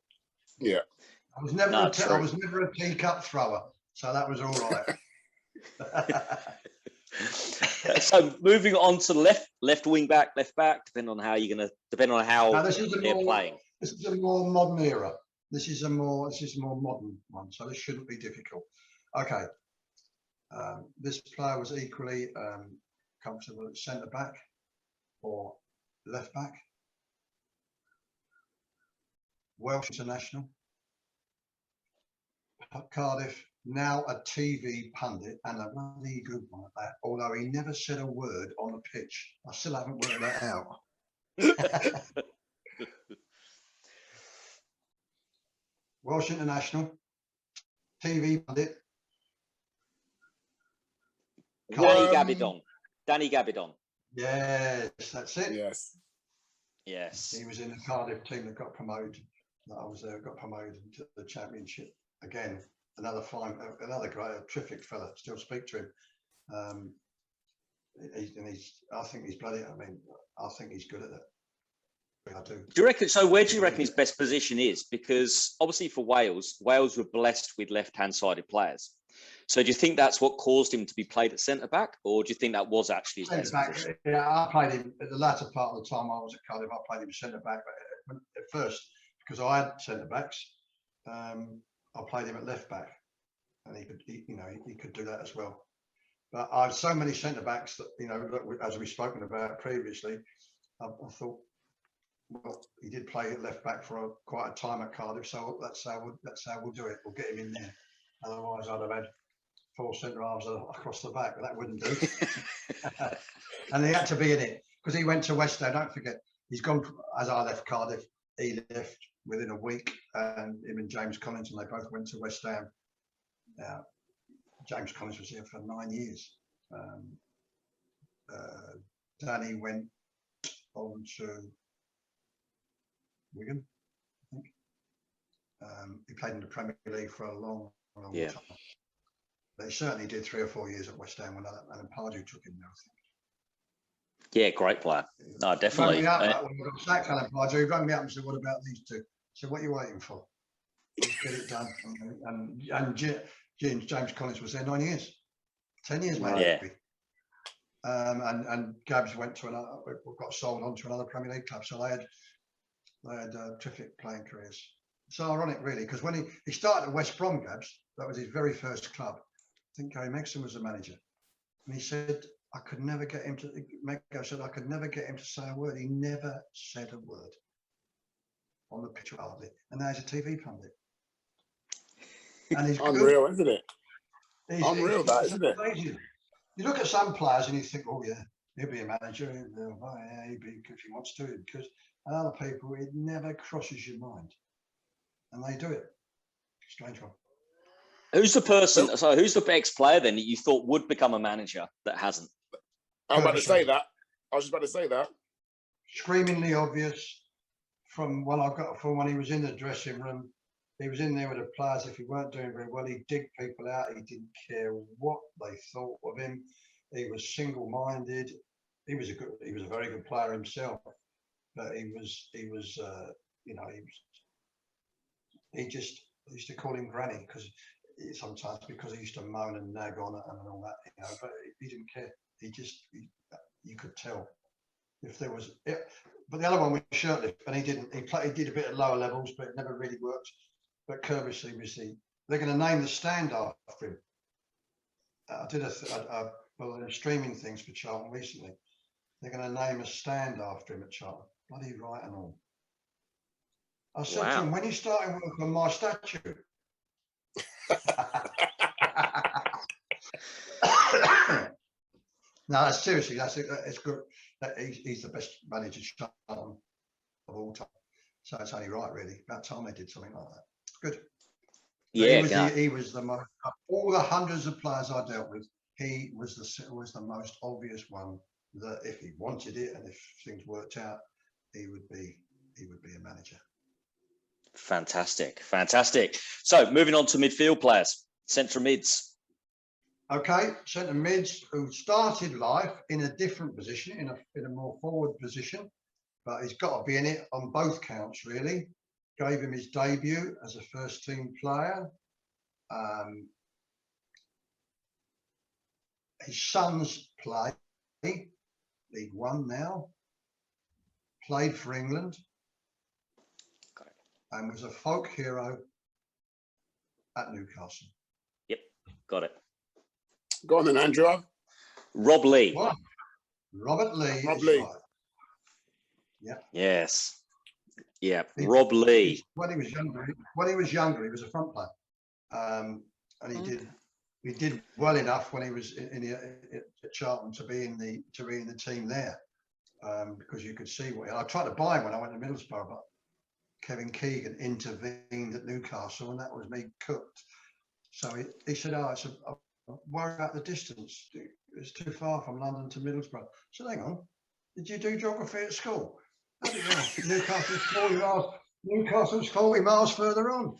Yeah. I was never a teacup thrower, so that was all right. So moving on to left wing back, left back, depending on how they're playing. This is a more modern era. This is a more modern one, so this shouldn't be difficult. Okay. This player was equally comfortable at centre back or left back. Welsh international. Cardiff, now a TV pundit and a bloody good one at that, although he never said a word on the pitch. I still haven't worked that out. Welsh international, TV pundit. Danny Gabidon. Yes, that's it. Yes. He was in the Cardiff team that got promoted. I was there, got promoted to the Championship. Again, another great, terrific fella. Still speak to him. I think he's bloody. I mean, I think he's good at it. I do. Do you reckon? So, where do you reckon his best position is? Because obviously, for Wales were blessed with left-hand-sided players. So, do you think that's what caused him to be played at centre back, or do you think that was actually his best position? Yeah, I played him at the latter part of the time I was at Cardiff. I played him centre back at first because I had centre backs. I played him at left back, and he could do that as well. But I have so many centre backs that as we've spoken about previously, I thought, well, he did play at left back for quite a time at Cardiff, so that's how we'll do it. We'll get him in there. Otherwise, I'd have had 4 centre halves across the back, but that wouldn't do. And he had to be in it because he went to West Ham. Don't forget, he's gone as I left Cardiff. He left within a week, and him and James Collins, and they both went to West Ham. Now, James Collins was here for 9 years. Danny went on to Wigan, I think. He played in the Premier League for a long time. But he certainly did 3 or 4 years at West Ham when Alan Pardew took him there, I think. Yeah, great player. No, definitely. When we got sacked, Alan Pardew, he rang me up and said, "What about these two?" I said, "What are you waiting for? Let's get it done." And James Collins was there 9 years, 10 years, maybe. Yeah. And Gabs went to got sold on to another Premier League club, so they had terrific playing careers. It's ironic, really, because when he started at West Brom, Gabs, that was his very first club. I think Gary Megson was the manager, and he said, I could never get him to. Meggo said I could never get him to say a word. He never said a word on the pitch hardly, and now he's a TV pundit. And he's unreal, isn't it? Unreal, that isn't it? Amazing. You look at some players and you think, oh yeah, he'll be a manager. He'll be if he wants to, because other people, it never crosses your mind, and they do it. Strange one. Who's the person? So, who's the ex-player then that you thought would become a manager that hasn't? I was about to say that. I was just about to say that. Screamingly obvious from what I got from when he was in the dressing room. He was in there with the players. If he weren't doing very well, he'd dig people out. He didn't care what they thought of him. He was single-minded. He was a very good player himself, but he used to call him Granny because he used to moan and nag on it and all that, but he didn't care. You could tell if there was it. But the other one was shirtless, and he did a bit at lower levels, but it never really worked. But Kirbysley was they're going to name the stand after him. I did a streaming things for Charlton recently. They're going to name a stand after him at Charlton. Bloody right and all. I said to him, when you starting work on my statue? No, seriously, it's good. He's the best manager of all time. So it's only right, really. About time they did something like that. Good. Yeah, he was the most. All the hundreds of players I dealt with, he was the most obvious one that if he wanted it and if things worked out, he would be a manager. Fantastic. So moving on to midfield players, centre mids. Okay, centre mids who started life in a different position, in a more forward position, but he's got to be in it on both counts, really. Gave him his debut as a first team player. His sons play League One now. Played for England. and was a folk hero at Newcastle. Yep, got it. Go on then, Andrew. Rob Lee. What? Robert Lee. Rob is Lee. right. Yeah. Yes. Yeah, Rob Lee. When he was younger, he was a front player, and he did well enough when he was at Charlton to be in the team there, because you could see what I tried to buy him when I went to Middlesbrough, but Kevin Keegan intervened at Newcastle, and that was me cooked. So he said, "Oh, I'm worried about the distance. It's too far from London to Middlesbrough." So hang on, did you do geography at school? Newcastle's 40 miles further on.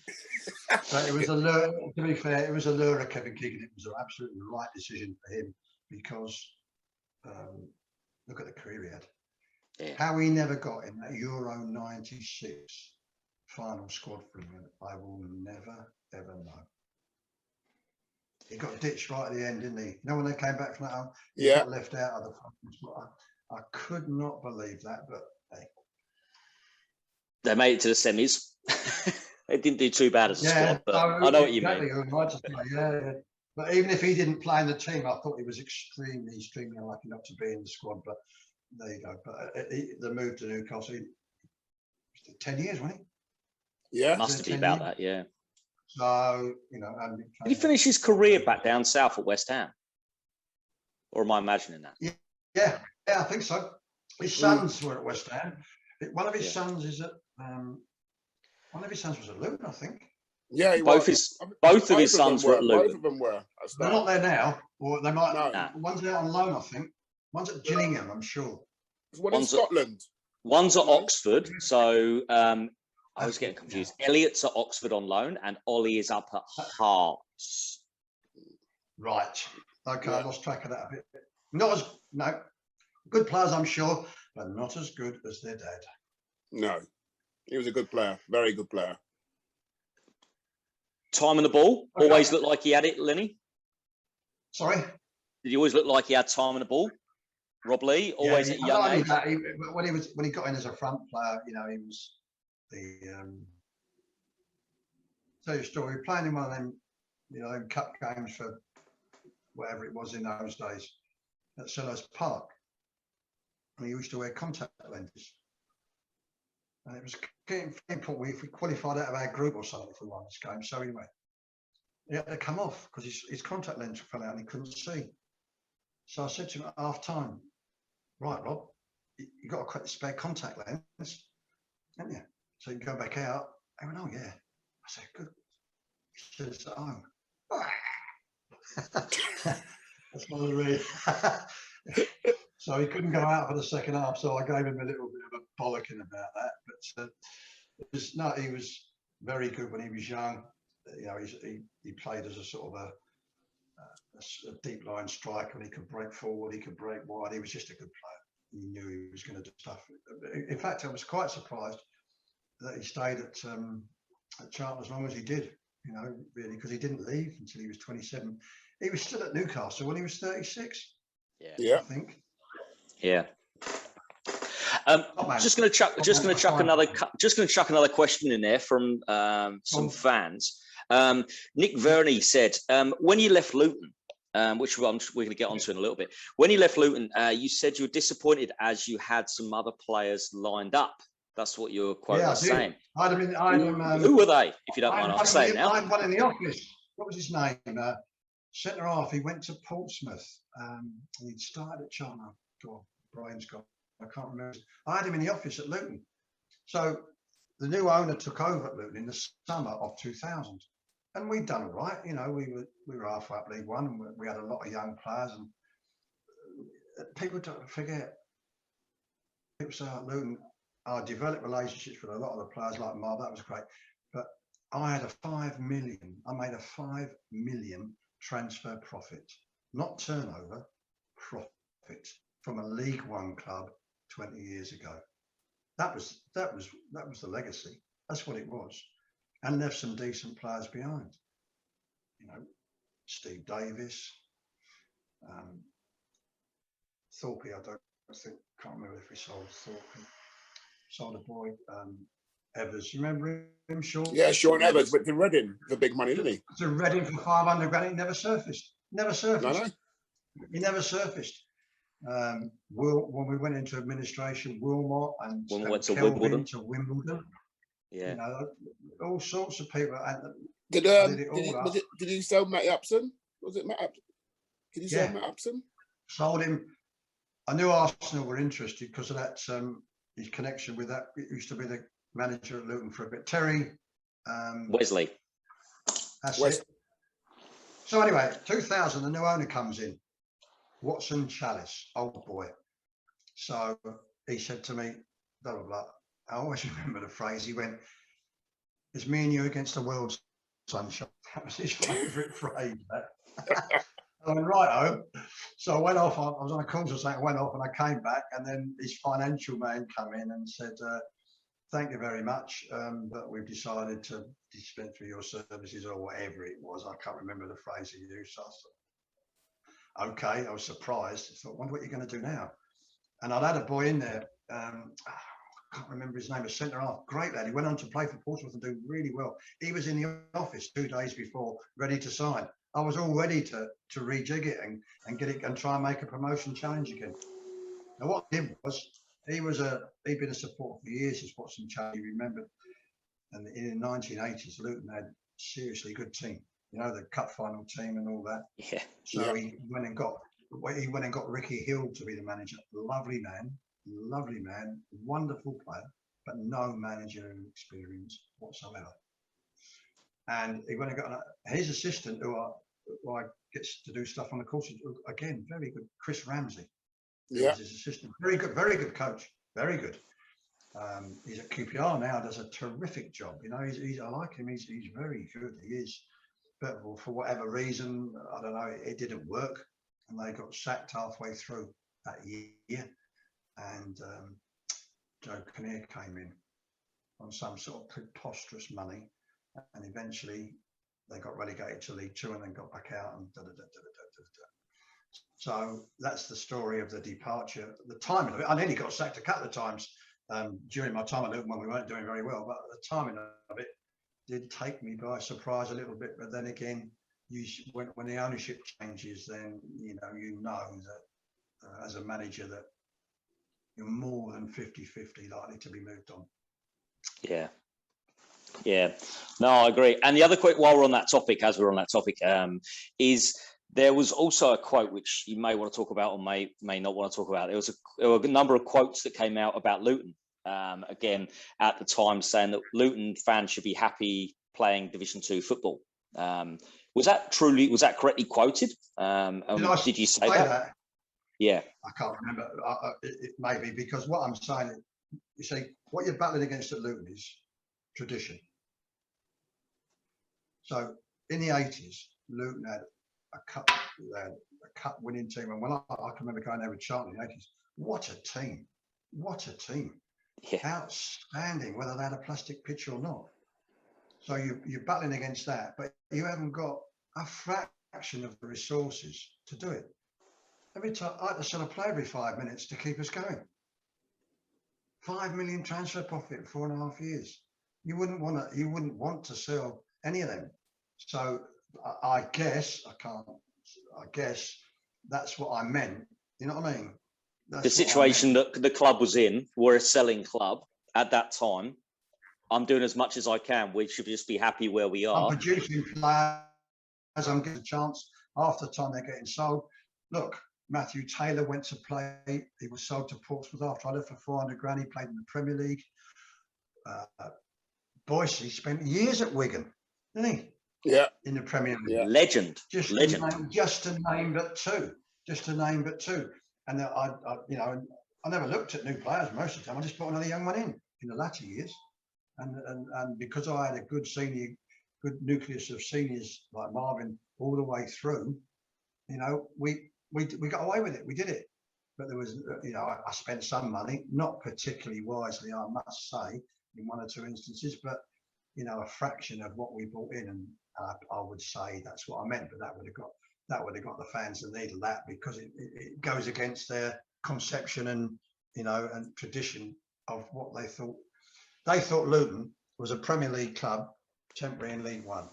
So it was a lure. To be fair, it was a lure of Kevin Keegan. It was an absolutely right decision for him, because look at the career he had. Yeah. How he never got in that Euro '96 final squad for England, I will never ever know. He got ditched right at the end, didn't he? You know, when they came back from that, he got left out of the final squad. I could not believe that, but hey. They made it to the semis. They didn't do too bad as a squad, but I know what you mean. Yeah. But even if he didn't play in the team, I thought he was extremely unlucky not to be in the squad. But there you go. But the move to Newcastle, 10 years, wasn't he? Yeah. Must have been about that, yeah. So, you know. Did he finish his career back down south at West Ham? Or am I imagining that? Yeah, I think so. His sons were at West Ham. One of his sons is at one of his sons was at Luton, I think. Yeah, both of his sons were at Luton. Both of them were. They're not there now, or they might. No. One's out on loan, I think. One's at Gillingham, I'm sure. One's in Scotland. One's at Oxford, so I was getting confused. Elliot's at Oxford on loan, and Ollie is up at Hearts. Right. Okay, I lost track of that a bit. Good players, I'm sure, but not as good as their dad. No, he was a good player, very good player. Time on the ball, always looked like he had it, Lennie. Sorry? Did he always look like he had time on the ball? Rob Lee, always at a young age. When he got in as a front player, you know, he was the. Tell you a story. Playing in one of them, you know, them cup games for whatever it was in those days at Selhurst Park, and he used to wear contact lenses. And it was getting important if we qualified out of our group or something if we won this game. So anyway, he had to come off because his contact lens fell out and he couldn't see. So I said to him at half time, "Right, Rob, you got a spare contact lens, haven't you? So you can go back out." I went, "Oh yeah." I said, "Good." He said, "It's at home." That's not really. So he couldn't go out for the second half. So I gave him a little bit of a bollocking about that. But he was very good when he was young. You know, he played as a sort of a deep line striker, and he could break forward, he could break wide. He was just a good player. He knew he was going to do stuff. In fact, I was quite surprised that he stayed at Charlton as long as he did. You know, really, because he didn't leave until he was 27. He was still at Newcastle when he was 36. Yeah, I think. Yeah. Just going to chuck another question in there from some fans. Nick Verney said, when you left Luton, which we're going to get onto in a little bit. When you left Luton, you said you were disappointed as you had some other players lined up. That's what your quote was saying. Who were they, if you don't mind? I'll say it now. I had one in the office. What was his name? Centre half. He went to Portsmouth. And he'd started at Charlton. Brian's gone. I can't remember. I had him in the office at Luton. So the new owner took over at Luton in the summer of 2000. And we'd done all right. You know, we were halfway up League One, and we had a lot of young players. And people don't forget, people say at Luton, I developed relationships with a lot of the players like Marv. That was great. But I had I made a 5 million transfer profit, not turnover, profit from a League One club 20 years ago. That was the legacy. That's what it was, and left some decent players behind. You know, Steve Davis, Thorpe. Can't remember if we sold Thorpe. Sold a boy, Evers. You remember him, Sean? Yeah, Sean Evers went to Reading for big money, didn't he? To Reading for 500 grand. He never surfaced. Never surfaced. No. He never surfaced. When we went into administration, Wilmot and When we went to Kelvin Wimbledon. to Wimbledon. Yeah. You know, all sorts of people. And Did he sell Matt Upson? Was it Matt Upson? Did he sell Matt Upson? Sold him. I knew Arsenal were interested because of that his connection with that. It used to be the manager at Luton for a bit. Terry Wesley. That's it. So anyway, 2000, the new owner comes in. Watson Chalice, old boy. So he said to me, blah, blah, blah. I always remember the phrase. He went, "It's me and you against the world, sunshine." That was his favourite phrase. I went, right, so I went off. I was on a course or something. I went off and I came back, and then his financial man came in and said, "Thank you very much, but we've decided to dispense with your services," or whatever it was. I can't remember the phrase he used. So I thought, okay, I was surprised. I thought, wonder what you're going to do now. And I'd had a boy in there. I can't remember his name, a centre half, great lad. He went on to play for Portsmouth and do really well. He was in the office 2 days before, ready to sign. I was all ready to rejig it and get it and try and make a promotion challenge again. Now what he did was, he'd been a supporter for years, as Watson Charlie remembered. And in the 1980s, Luton had a seriously good team. You know, the cup final team and all that. Yeah. So he went and got Ricky Hill to be the manager. Lovely man, wonderful player, but no managerial experience whatsoever. And he went and got his assistant, who I gets to do stuff on the course. Again, very good, Chris Ramsey. Yeah, his assistant, very good coach, very good. He's at QPR now, does a terrific job. You know, I like him. He's very good. He is, but for whatever reason, I don't know, it didn't work, and they got sacked halfway through that year. And Joe Kinnear came in on some sort of preposterous money, and eventually they got relegated to League Two and then got back out and So that's the story of the departure. The timing of it, I nearly got sacked a couple of times during my time at Luton when we weren't doing very well, but the timing of it did take me by surprise a little bit. But then again, when the ownership changes, then you know that as a manager that you're more than 50-50 likely to be moved on. Yeah, no, I agree. And the other quick, while we're on that topic, is there was also a quote which you may want to talk about or may not want to talk about. There were a number of quotes that came out about Luton, again, at the time, saying that Luton fans should be happy playing Division 2 football. Was that correctly quoted? Did you say that? Yeah. I can't remember. It may be, because what I'm saying, you see, what you're battling against at Luton is tradition. So in the 80s, Luton had a cup winning team. And when I can remember going there with Charlton in the 80s, what a team. What a team. Yeah. Outstanding, whether they had a plastic pitch or not. So you're battling against that, but you haven't got a fraction of the resources to do it. Every time I had to sell a player every 5 minutes to keep us going. 5 million transfer profit in 4.5 years. You wouldn't want to sell any of them. So I guess that's what I meant. You know what I mean? The situation that the club was in, we're a selling club at that time. I'm doing as much as I can. We should just be happy where we are. I'm producing players. I'm getting a chance. Half the time they're getting sold. Look, Matthew Taylor went to play. He was sold to Portsmouth after I left for 400 grand. He played in the Premier League. Boyce spent years at Wigan, didn't he? Yeah. In the Premier League. Yeah. Legend. Just to name but two. And I never looked at new players most of the time. I just put another young one in the latter years. And because I had a good nucleus of seniors like Marvin all the way through, we got away with it. We did it. But there was, I spent some money, not particularly wisely, I must say, in one or two instances, but a fraction of what we brought in, and I would say that's what I meant. But that would have got the fans the need of that, because it goes against their conception and and tradition of what they thought they thought Luton was a Premier League club, temporary in League One.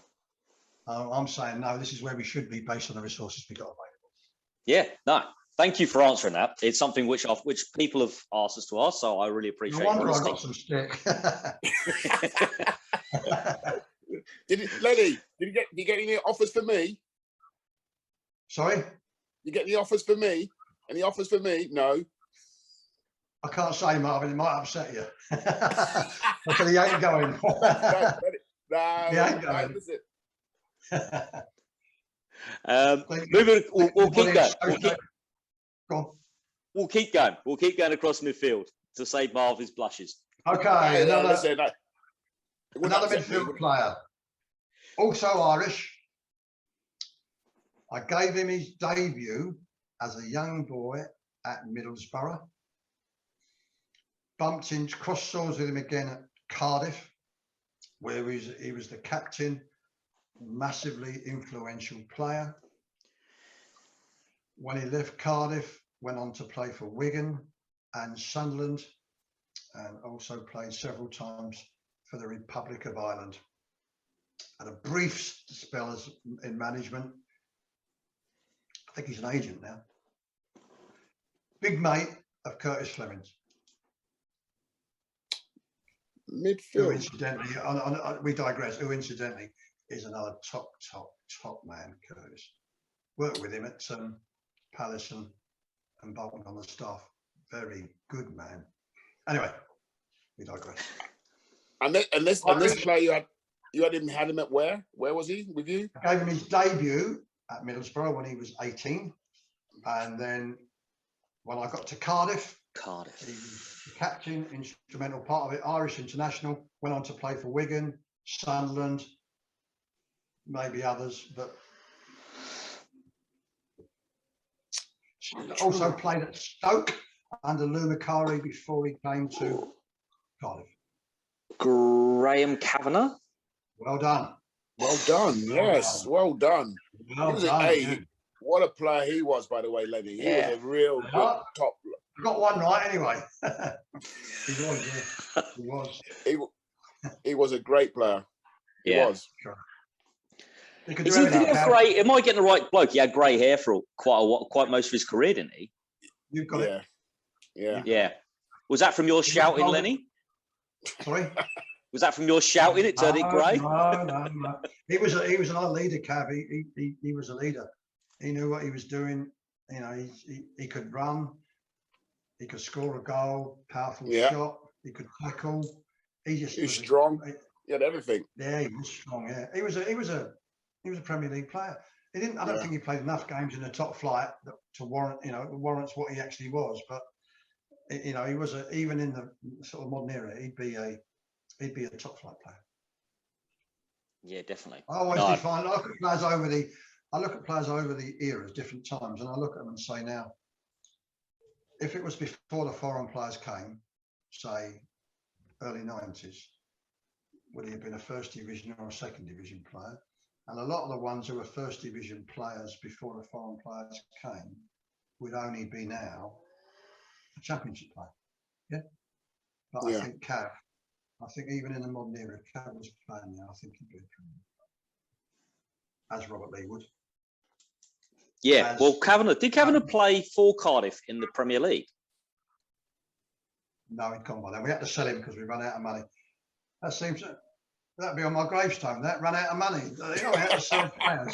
I'm saying, no, this is where we should be based on the resources we got available. Yeah, no, thank you for answering that. It's something which people have asked us to ask, so I really appreciate No wonder your I honesty. got some stick. Lennie, did you get any offers for me? Sorry? You get any offers for me? Any offers for me? No. I can't say, Marvin, it might upset you. Because he ain't going. No, He ain't going. listen. We'll keep going. Go on. We'll keep going. We'll keep going across midfield to save Marvin's blushes. Okay, another Listen, midfield player. Also Irish. I gave him his debut as a young boy at Middlesbrough. Bumped into cross swords with him again at Cardiff, where he was the captain, massively influential player. When he left Cardiff, went on to play for Wigan and Sunderland, and also played several times for the Republic of Ireland. Had a brief spell in management. I think he's an agent now. Big mate of Curtis Fleming's. Midfield. Who incidentally, we digress, who incidentally is another top man, Curtis. Worked with him at Palace and Bolton on the staff. Very good man. Anyway, we digress. And this player you had him at where? Where was he with you? I gave him his debut at Middlesbrough when he was 18. And then when I got to Cardiff, he was the captain, instrumental part of it, Irish international, went on to play for Wigan, Sunderland, maybe others, but also played at Stoke under Lou Macari before he came to Cardiff. Graham Kavanagh. Well done. Well done. Yes, well done. Well done. What a player he was, by the way, Lennie. He was a real good top. I got one right anyway. He was, yeah. He was. He was a great player. He was. Sure. Am I getting the right bloke? He had grey hair for quite most of his career, didn't he? You've got it. Yeah. Was that from your shouting, Lennie? Sorry? Was that from your shouting? It turned it grey? No. He was an leader, Cav. He was a leader. He knew what he was doing. You know, he could run. He could score a goal, powerful shot. He could tackle. He was strong. He had everything. Yeah, he was strong. Yeah, he was a Premier League player. He didn't. I don't think he played enough games in the top flight to warrants what he actually was. But he was even in the sort of modern era, he'd be a top flight player. Yeah, definitely. I always define. I look at players over the eras, different times, and I look at them and say, now, if it was before the foreign players came, say early 90s, would he have been a first division or a second division player? And a lot of the ones who were first division players before the foreign players came would only be now a championship player. Yeah. But I think Cav, even in the modern era, Cav was playing now, I think he'd be a Premier League player, as Robert Lee would. Yeah, did Kavanagh play for Cardiff in the Premier League? No, he'd come by then. We had to sell him because we ran out of money. That'd be on my gravestone. That ran out of money. We had to sell players.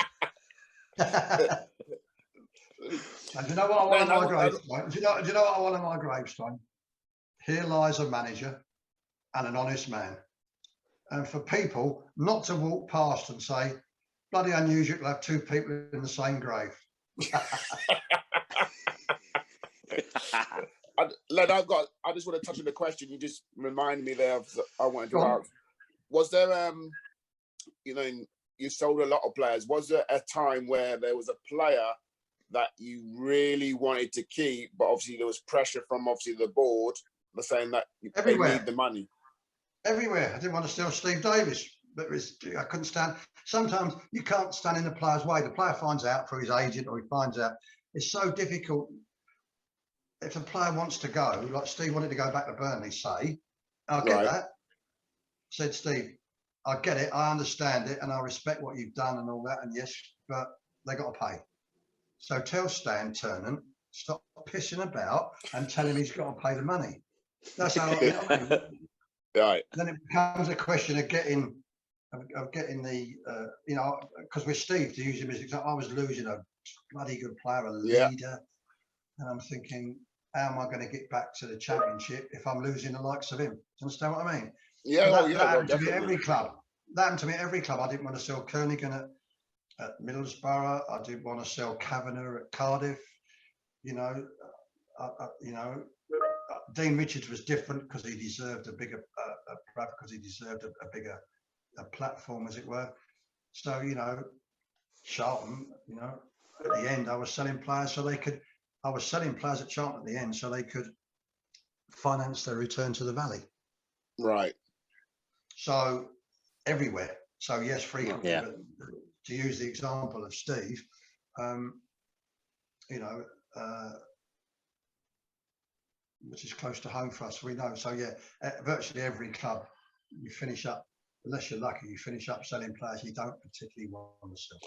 And do you know what I want on my gravestone? Do you know what I want on my gravestone? Here lies a manager and an honest man. And for people not to walk past and say, bloody unusual to have two people in the same grave. Len, I just want to touch on the question you just reminded me there. I wanted to ask. Was there, you sold a lot of players. Was there a time where there was a player that you really wanted to keep, but obviously there was pressure from the board, saying that they need the money? Everywhere. I didn't want to steal Steve Davis, but I couldn't stand. Sometimes you can't stand in the player's way. The player finds out through his agent, or he finds out. It's so difficult. If a player wants to go, like Steve wanted to go back to Burnley, say, I'll get that. said, Steve, I get it, I understand it, and I respect what you've done and all that, and yes, but they got to pay. So tell Stan Ternant, stop pissing about and tell him he's got to pay the money. That's how I mean. Right. Then it becomes a question of getting the, you know, because with Steve, to use him as an example, I was losing a bloody good player, a leader, and I'm thinking, how am I going to get back to the championship if I'm losing the likes of him? Do you understand what I mean? Yeah, that happened to me definitely. every club. That happened to me every club. I didn't want to sell Kernigan at Middlesbrough. I didn't want to sell Kavanagh at Cardiff. You know, Dean Richards was different because he deserved a bigger, because he deserved a bigger platform, as it were. So, you know, Charlton, you know, at the end, I was selling players so they could. I was selling players at Charlton at the end so they could finance their return to the Valley. Right. So everywhere. So yes, frequently. Yeah. But to use the example of Steve, you know, which is close to home for us, we know. So yeah, virtually every club, you finish up, unless you're lucky, you finish up selling players you don't particularly want to sell.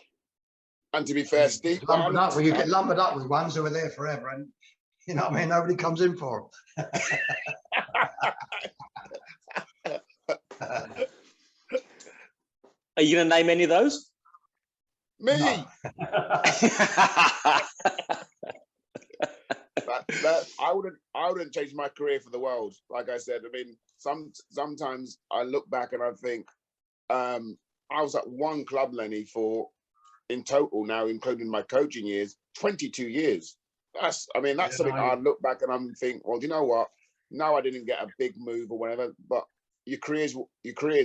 And to be fair, Steve, you get lumbered up with ones who are there forever, and you know what I mean, nobody comes in for them. Are you going to name any of those? Me. No. I wouldn't change my career for the world. Like I said, I mean, sometimes I look back and I think I was at one club, Lennie, for in total now, including my coaching years, 22 years. That's something I look back and I'm think, well, do you know what? No, I didn't get a big move or whatever, but your career is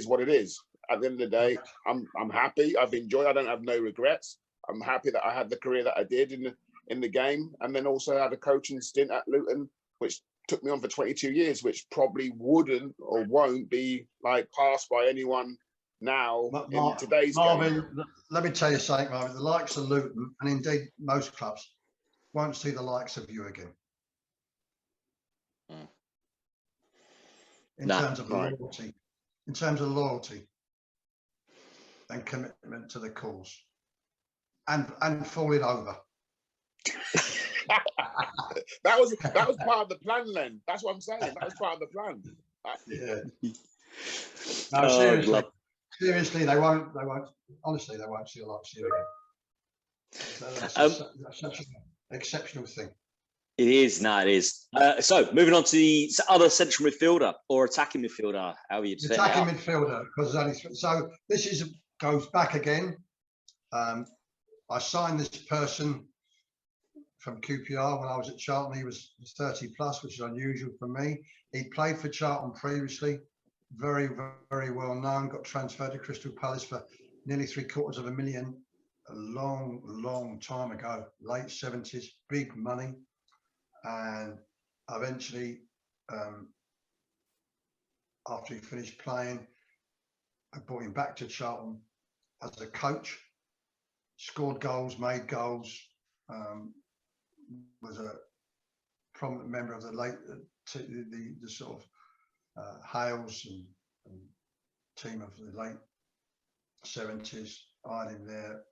what it is. At the end of the day, I'm happy. I've enjoyed. I don't have no regrets. I'm happy that I had the career that I did in the game, and then also had a coaching stint at Luton, which took me on for 22 years, which probably wouldn't or won't be like passed by anyone now in today's game. Let me tell you something, Marvin. The likes of Luton, and indeed most clubs, won't see the likes of you again. In terms of loyalty. In terms of loyalty and commitment to the cause. And falling over. that was part of the plan, Len. That's what I'm saying. That was part of the plan. Yeah. No, seriously, they won't. Honestly, they won't see a lot of you again. That's such an exceptional thing. It is. No, it is. So moving on to the other central midfielder or attacking midfielder. How are you? Attacking midfielder, because only so this goes back again. I signed this person from QPR when I was at Charlton. He was 30 plus, which is unusual for me. He played for Charlton previously, very, very well known, got transferred to Crystal Palace for nearly $750,000 a long, long time ago, late 70s, big money. And eventually, after he finished playing, I brought him back to Charlton as a coach, scored goals, made goals, was a prominent member of the late, the sort of Hales and team of the late 70s. I had him there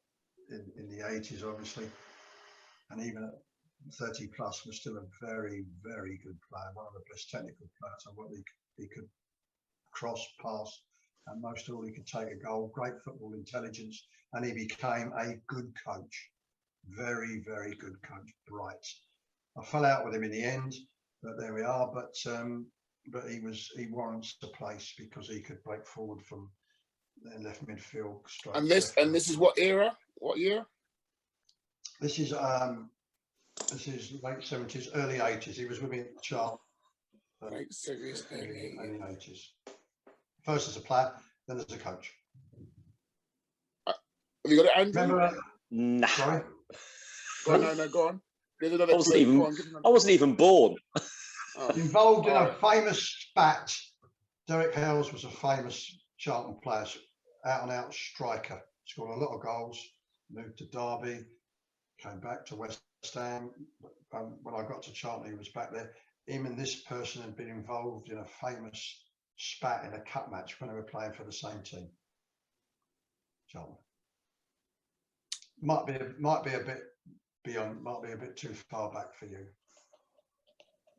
in the 80s, obviously, and even at 30 plus was still a very, very good player, one of the best technical players. And what he could cross, pass, and most of all, he could take a goal, great football intelligence, and he became a good coach. Very, very good coach, bright. I fell out with him in the end, but there we are. But he warrants the place because he could break forward from their left midfield. And this is what era? What year? This is late 70s, early 80s. He was with me at Charlton. Late 70s, early 80s. First as a player, then as a coach. Have you got it, Andrew? Remember? Nah. Sorry. No, go on. I wasn't even born. Involved in a famous spat. Derek Hales was a famous Charlton player, out and out striker. Scored a lot of goals. Moved to Derby. Came back to West Ham. When I got to Charlton, he was back there. Him and this person had been involved in a famous spat in a cup match when they were playing for the same team. Charlton. Might be a bit beyond, might be a bit too far back for you.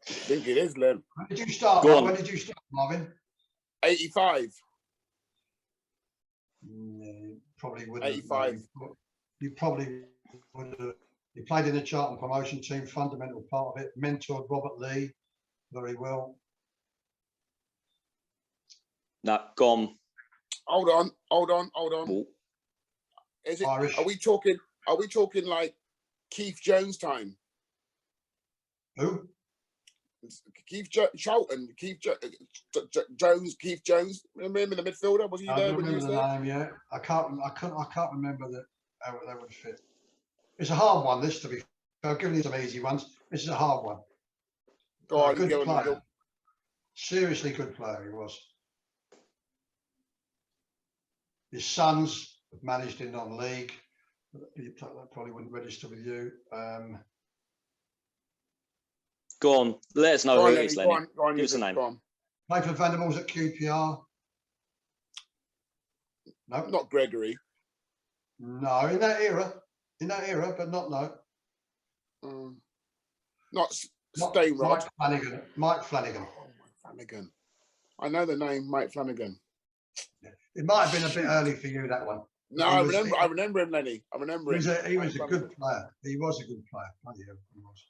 I think it is, Len. When did you start? When did you start, Marvin? 85. You probably wouldn't. 85. You probably would have. He played in the Charlton promotion team, fundamental part of it. Mentored Robert Lee very well. No, gone. Hold on. Ooh. Is it Irish. are we talking like Keith Jones time? Who? Charlton, Keith Jones. Remember him in the midfielder? Was he there when he was there? Name, yeah. I can't remember that how that would fit. It's a hard one. This, to be fair, I've given you some easy ones. This is a hard one. Go on, good go player. on. Seriously good player he was. His sons have managed in non-league. That probably wouldn't register with you. Go on. Let us know who it is, Lennie. Go on, give us a name. Played for Vanderbilts at QPR. No, not Gregory. No, in that era, but not no. Not Stainrod. Mike Flanagan. Oh, Mike Flanagan. I know the name, Mike Flanagan. It might have been a bit early for you, that one. No, I remember him, Lennie. I remember him. He was a good player. He was a good player. Bloody hell, he was.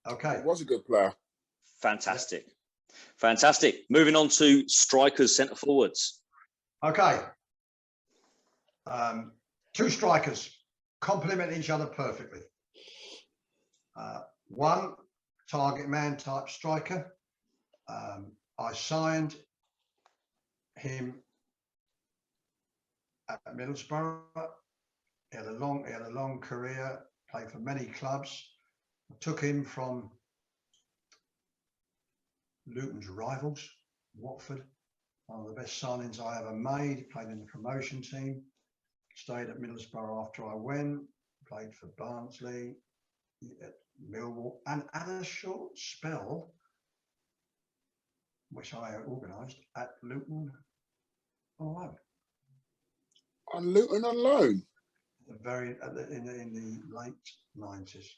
Okay. He was a good player. Fantastic. Yeah. Fantastic. Moving on to strikers, centre forwards. Okay. Two strikers complement each other perfectly. One target man type striker. I signed him at Middlesbrough. He had a long career, played for many clubs. I took him from Luton's rivals, Watford. One of the best signings I ever made. He played in the promotion team. Stayed at Middlesbrough after I went. Played for Barnsley, at Millwall, and had a short spell, which I organised at Luton on loan. On Luton on loan? In the late 90s.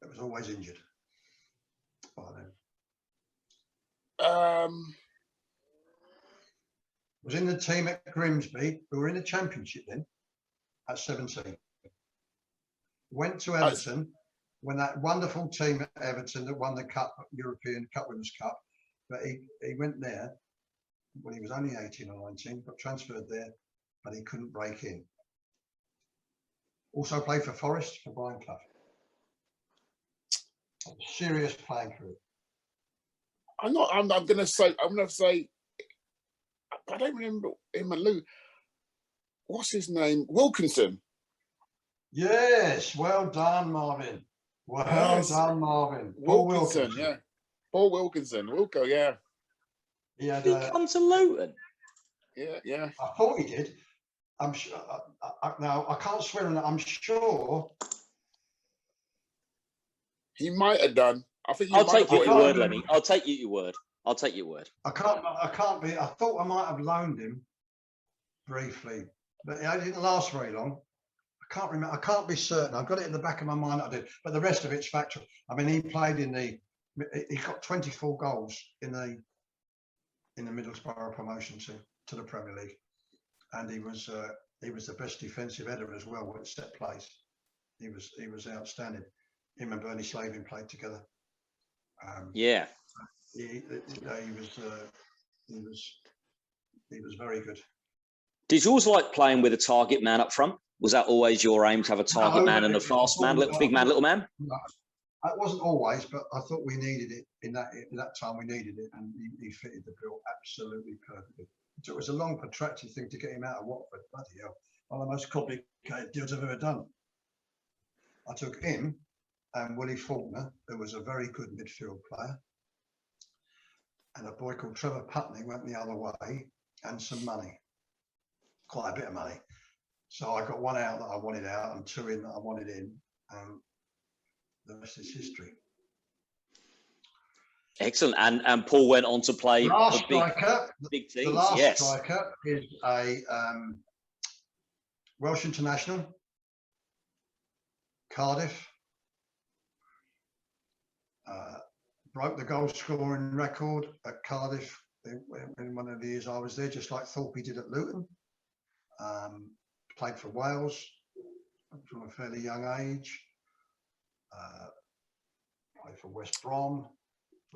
It was always injured by then. Was in the team at Grimsby, who were in the Championship then, at 17. Went to Everton when that wonderful team at Everton that won the Cup, European Cup Winners' Cup. But he went there when he was only 18 or 19, got transferred there, but he couldn't break in. Also played for Forest, for Brian Clough. Serious playing career. I'm going to say, I don't remember him and Lou. What's his name? Wilkinson. Yes, well done, Marvin. Done, Marvin. Paul Wilkinson, yeah. Paul Wilkinson. Wilco, yeah. Did he come to Luton? Yeah. I thought he did. I'm sure. Now, I can't swear on that. I'm sure. He might have done. I think I'll take you at your word, Lennie. I'll take you at your word. I can't be. I thought I might have loaned him briefly, but it didn't last very long. I can't remember. I can't be certain. I've got it in the back of my mind that I did, but the rest of it's factual. I mean, he played he got 24 goals in the Middlesbrough promotion to the Premier League, and he was the best defensive header as well with set plays. He was outstanding. Him and Bernie Slavin played together. Yeah. He was very good. Did you always like playing with a target man up front? Was that always your aim to have a target man and a fast man, big man, little man? No, that wasn't always, but I thought we needed it in that time. We needed it, and he fitted the bill absolutely perfectly. So it was a long, protracted thing to get him out of Watford. Bloody hell! One of the most complicated deals I've ever done. I took him and Willie Faulkner, who was a very good midfield player, and a boy called Trevor Putney went the other way, and some money, quite a bit of money. So I got one out that I wanted out and two in that I wanted in, and the rest is history. Excellent. And Paul went on to play Last for striker, big teams. the last Yes. striker is a Welsh international, Cardiff. Broke the goal scoring record at Cardiff in one of the years I was there, just like Thorpe did at Luton. Played for Wales from a fairly young age. Played for West Brom.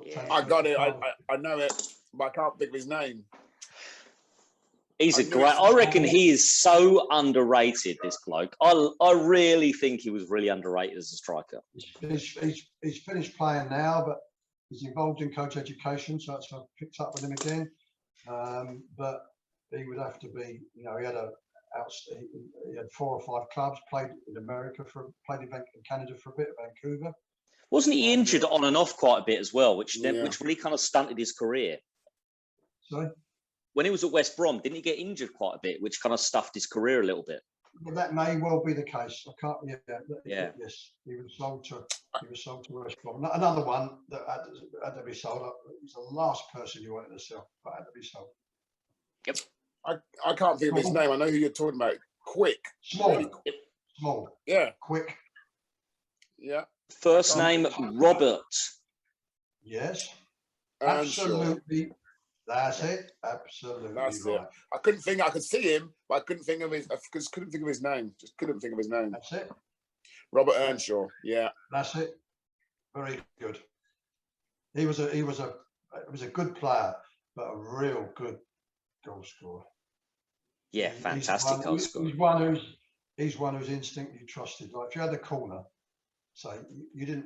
Yeah. I got it. I know it, but I can't think of his name. He's a great. I reckon he is so underrated. This bloke. I really think he was really underrated as a striker. He's finished playing now, but he's involved in coach education, so that's picked up with him again. But he would have to be. You know, he had 4 or 5 clubs. Played in America played in Canada for a bit, Vancouver. Wasn't he injured on and off quite a bit as well, which really kind of stunted his career? Sorry? When he was at West Brom, didn't he get injured quite a bit, which kind of stuffed his career a little bit? Well, that may well be the case. I can't. Yeah. Yes, he was sold to West Brom. Another one that had to be sold up. He was the last person you wanted to sell, but had to be sold. Yep. I can't think of his name. I know who you're talking about. Quick. Small. Really quick. Small. Yeah. Quick. Yeah. First name Robert. Yes. Earnshaw. Absolutely. That's it. Absolutely. That's right. it. I couldn't think. I could see him, but I couldn't think of his. Couldn't think of his name. Just couldn't think of his name. That's it. Robert Earnshaw. Yeah. That's it. Very good. He was a good player, but a real good goal scorer. Yeah, fantastic goal scorer. He's one whose instinct you trusted. Like if you had the corner, say you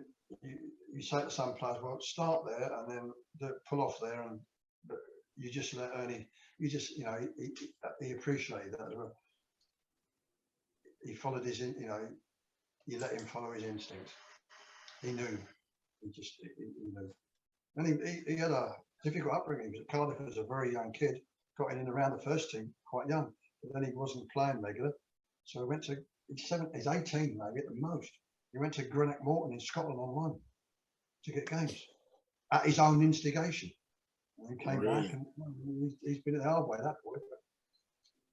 say to some players, well, start there and then pull off there, and you just let Ernie. You just he appreciated that as well. He followed his, you let him follow his instinct. He knew. He knew. And he had a difficult upbringing. He was at Cardiff as a very young kid. Got in and around the first team quite young, but then he wasn't playing regular. So he went to. He's 18 maybe at the most. He went to Greenock Morton in Scotland on loan to get games at his own instigation. And he came back, and he's been at the hard way, that boy. But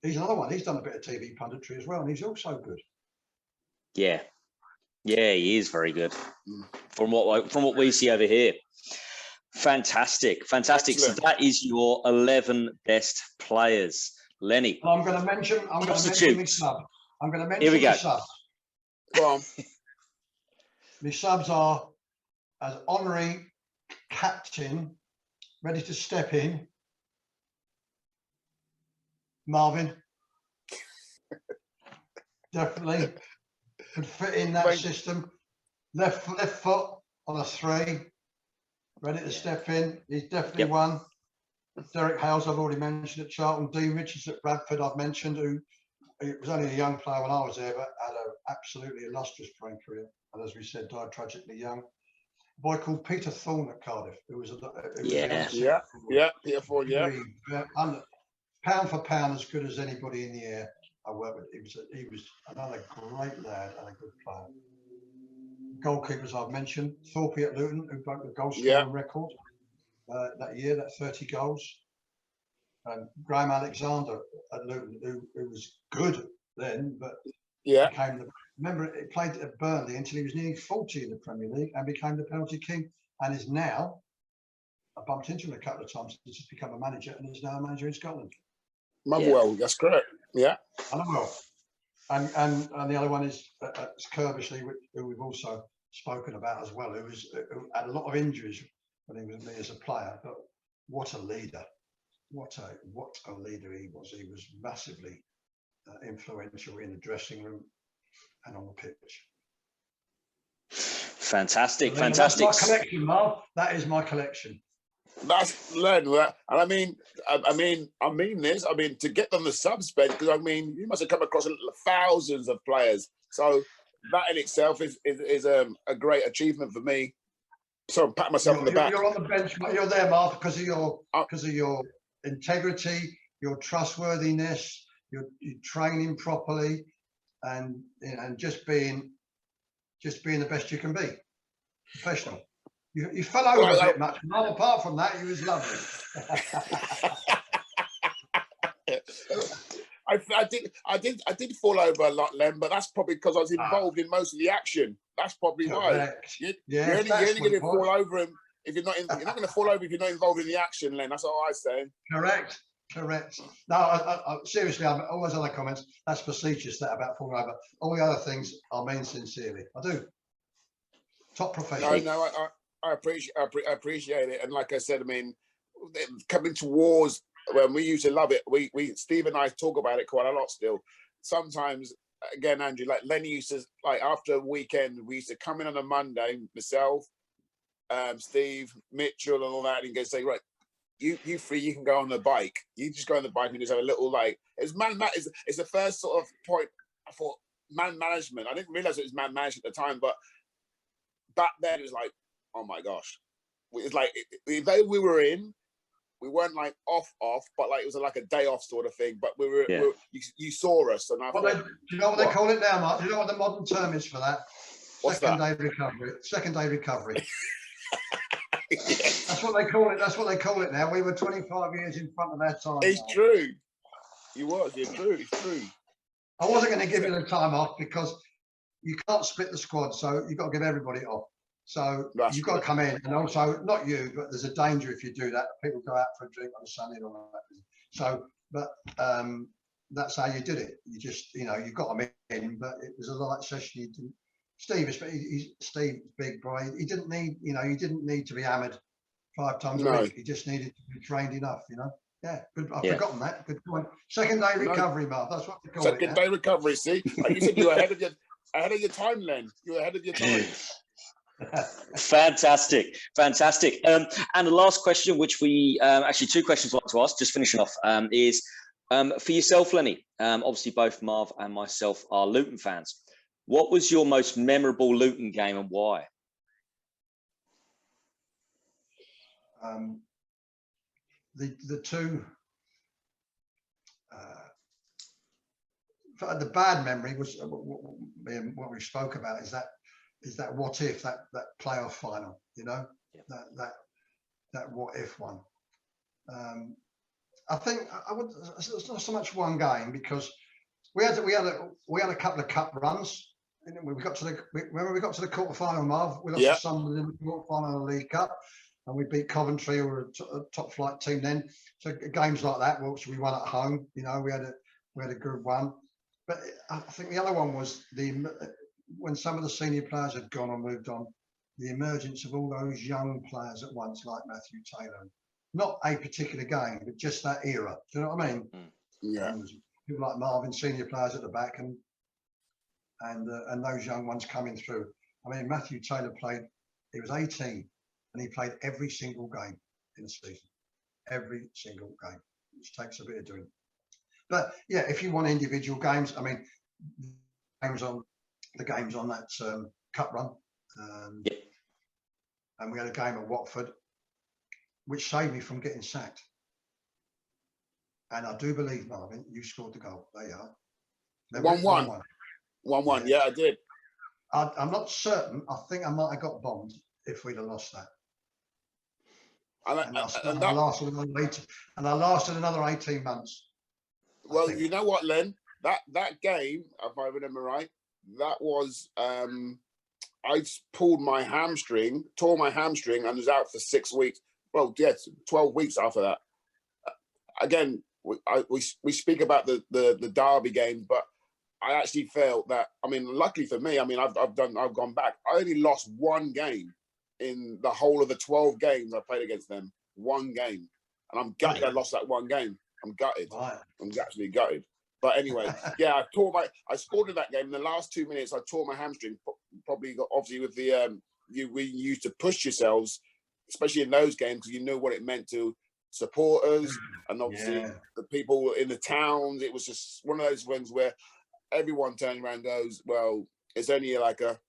he's another one. He's done a bit of TV punditry as well, and he's also good. Yeah, he is very good. From what we see over here. Fantastic. Excellent. So that is your 11 best players, Lennie. I'm going to mention my sub. I'm going to mention my subs. Go on. My subs are as honorary captain, ready to step in. Marvin. Definitely could fit in that system. Left foot on a 3. Ready to step in. He's definitely one. Derek Hales, I've already mentioned at Charlton. Dean Richards at Bradford, I've mentioned, who was only a young player when I was there, but had an absolutely illustrious playing career. And as we said, died tragically young. A boy called Peter Thorne at Cardiff, who was Peter Thorne, pound for pound as good as anybody in the air I worked with. He was another great lad and a good player. Goalkeepers I've mentioned, Thorpe at Luton, who broke the goal scoring record that year, that 30 goals. And Graham Alexander at Luton, who was good then, but remember, he played at Burnley until he was nearly 40 in the Premier League and became the penalty king, and is now, I bumped into him a couple of times, he's just become a manager and is now a manager in Scotland. Motherwell, that's correct. Yeah. Motherwell. And the other one is Kerbishley, who we've also spoken about as well, who had a lot of injuries when he was with me as a player, but what a leader. What a leader he was. He was massively influential in the dressing room and on the pitch. Fantastic. That's my collection, Marv. That is my collection. That's learned that, and I mean this. I mean, to get them the subs bed, because I mean, you must have come across thousands of players. So that in itself is a great achievement for me. So I'm patting myself on the back. You're on the bench. You're there, Marv, because of your integrity, your trustworthiness, your training properly, and just being the best you can be, professional. You fell over a bit much. Not apart from that, he was lovely. I did fall over a lot, Len, but that's probably because I was involved in most of the action. That's probably why. You're only going to fall over him if you're not. You're not going to fall over if you're not involved in the action, Len. That's all I say. Correct. No, I seriously, all those other comments, that's facetious, that about falling over. All the other things I mean sincerely. I do. Top professional. No, I appreciate it. And like I said, I mean, coming towards when we used to love it, we Steve and I talk about it quite a lot still. Sometimes, again, Andrew, like Lennie used to, like after a weekend, we used to come in on a Monday, myself, Steve, Mitchell, and all that, and go say, right, you free, you can go on the bike. You just go on the bike and just have a little like it's the first sort of point I thought man management. I didn't realize it was man management at the time, but back then it was like, oh my gosh, it's like though we were in, we weren't like off, but like it was like a day off sort of thing. But we were you saw us, and I thought, do you know what they call it now, Mark? Do you know what the modern term is for that? Second day recovery. That's what they call it. That's what they call it now. We were 25 years in front of our time. It's true. It's true. I wasn't going to give you the time off because you can't split the squad, so you've got to give everybody off. So you've got to come in, and also not you, but there's a danger if you do that. People go out for a drink on a Sunday and all that. So, but that's how you did it. You just, you got them in, but it was a light session. You didn't. Steve's big boy. He didn't need, he didn't need to be hammered 5 times a week. He just needed to be trained enough, Yeah, good. I've forgotten that. Good point. Second day recovery, Mark. That's what they call it. Second day recovery. See, like you said, you were ahead of your time, Len. You were ahead of your time. Fantastic. And the last question, which we actually 2 questions I'd like to ask, just finishing off, is for yourself, Lennie. Obviously, both Marv and myself are Luton fans. What was your most memorable Luton game and why? The two. The bad memory was what we spoke about. Is that what if that playoff final? That what if one. I think it's not so much one game because we had a couple of cup runs. We got to the quarter final, Marv. We lost to someone in the quarter final of the League Cup, and we beat Coventry, who were a top flight team then. So games like that, which we won at home, we had a good one. But I think the other one was when some of the senior players had gone or moved on, the emergence of all those young players at once, like Matthew Taylor. Not a particular game, but just that era. Do you know what I mean? Yeah. People like Marvin, senior players at the back, and those young ones coming through. I mean, Matthew Taylor he was 18, and he played every single game in the season. Every single game, which takes a bit of doing. But yeah, if you want individual games, I mean, the games on that cup run, and we had a game at Watford, which saved me from getting sacked. And I do believe, Marvin, you scored the goal. There you are. 1-1. 1-1. Yeah, I did. I'm not certain. I think I might have got bombed if we'd have lost that. And I lasted another 18 months. Well, you know what, Len? That game, if I remember right, that was I tore my hamstring, and was out for 6 weeks. Well, yes, 12 weeks after that. Again, we speak about the derby game, but I actually felt that. I mean, luckily for me, I mean, I've gone back. I only lost 1 game in the whole of the 12 games I played against them. 1 game, and I'm gutted. I lost that 1 game. I'm gutted. Right. I'm actually gutted. But anyway, yeah, I scored in that game. In the last 2 minutes, I tore my hamstring. Probably, obviously, with the we used to push yourselves, especially in those games, because you knew what it meant to supporters and obviously the people in the towns. It was just one of those ones where everyone turns around and goes, well, it's only like a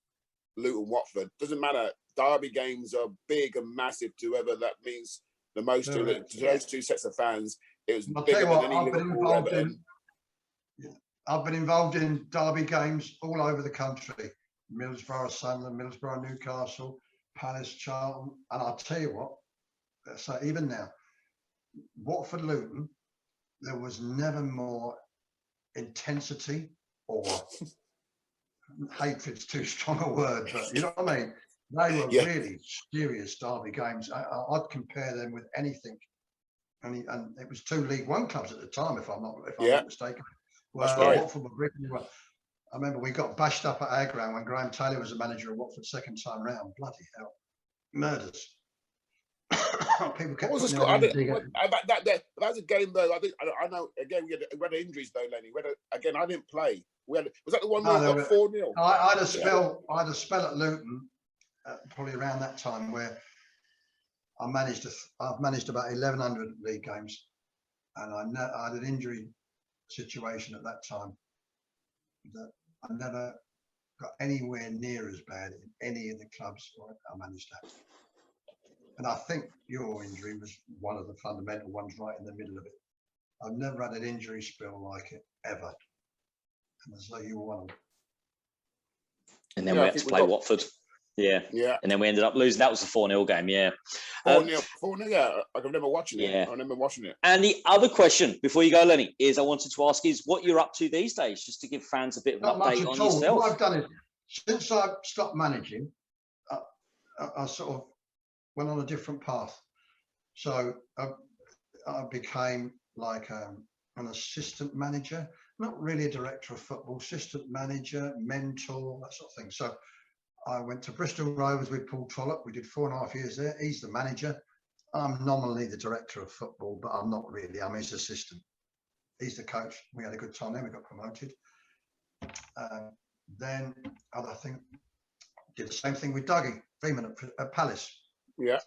Luton Watford. Doesn't matter. Derby games are big and massive to whoever that means the most to those 2 sets of fans. It was bigger than any Liverpool ever. I've been involved in derby games all over the country. Middlesbrough, Sunderland, Middlesbrough, Newcastle, Palace, Charlton, and I'll tell you what. So even now, Watford, Luton, there was never more intensity or hatred's too strong a word, but you know what I mean. They were really serious derby games. I'd compare them with anything. And it was 2 League One clubs at the time, if I'm not mistaken. That's right. Watford were really well. I remember we got bashed up at our ground when Graham Taylor was the manager of Watford second time round. Bloody hell, murders. People kept. What was the score? That was a game though. I know. Again, we had injuries though, Lennie. Again, I didn't play. Was that the one where we got 4-0? I had a spell. I had a spell at Luton, probably around that time, where I've managed about 1,100 league games, and I had an injury situation at that time that I never got anywhere near as bad in any of the clubs I managed that. And I think your injury was one of the fundamental ones right in the middle of it. I've never had an injury spell like it, ever. And as though you were one of them. And then we had to play Watford. Yeah. And then we ended up losing. That was a 4-0 game, 4-0, yeah. I remember watching it. I remember watching it. And the other question, before you go, Lennie, is I wanted to ask is what you're up to these days, just to give fans a bit of an update on yourself. What I've done is, since I've stopped managing, I sort of went on a different path. So I became like an assistant manager, not really a director of football, assistant manager, mentor, that sort of thing. So I went to Bristol Rovers with Paul Trollope. We did 4.5 years there. He's the manager. I'm nominally the director of football, but I'm not really. I'm his assistant. He's the coach. We had a good time there. We got promoted. Then I think did the same thing with Dougie Freeman at Palace. Yeah.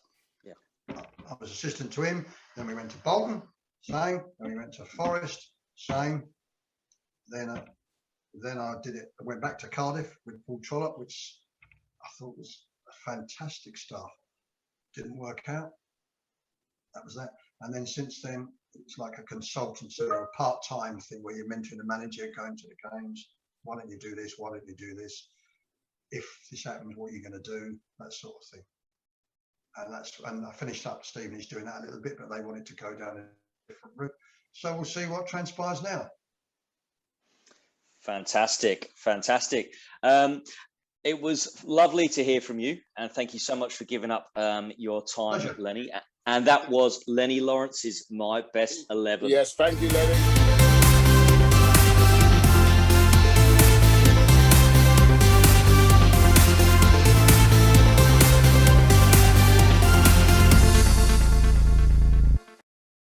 I was assistant to him. Then we went to Bolton, same. Then we went to Forest, same. Then I did it. I went back to Cardiff with Paul Trollope, which I thought was a fantastic start. Didn't work out. That was that. And then since then, it's like a consultancy or a part-time thing where you're mentoring the manager, going to the games. Why don't you do this? Why don't you do this? If this happens, what are you going to do? That sort of thing. And I finished up. Stephen is doing that a little bit, but they wanted to go down a different route. So we'll see what transpires now. Fantastic. It was lovely to hear from you, and thank you so much for giving up your time, Pleasure. Lennie. And that was Lennie Lawrence's My Best 11. Yes, thank you, Lennie.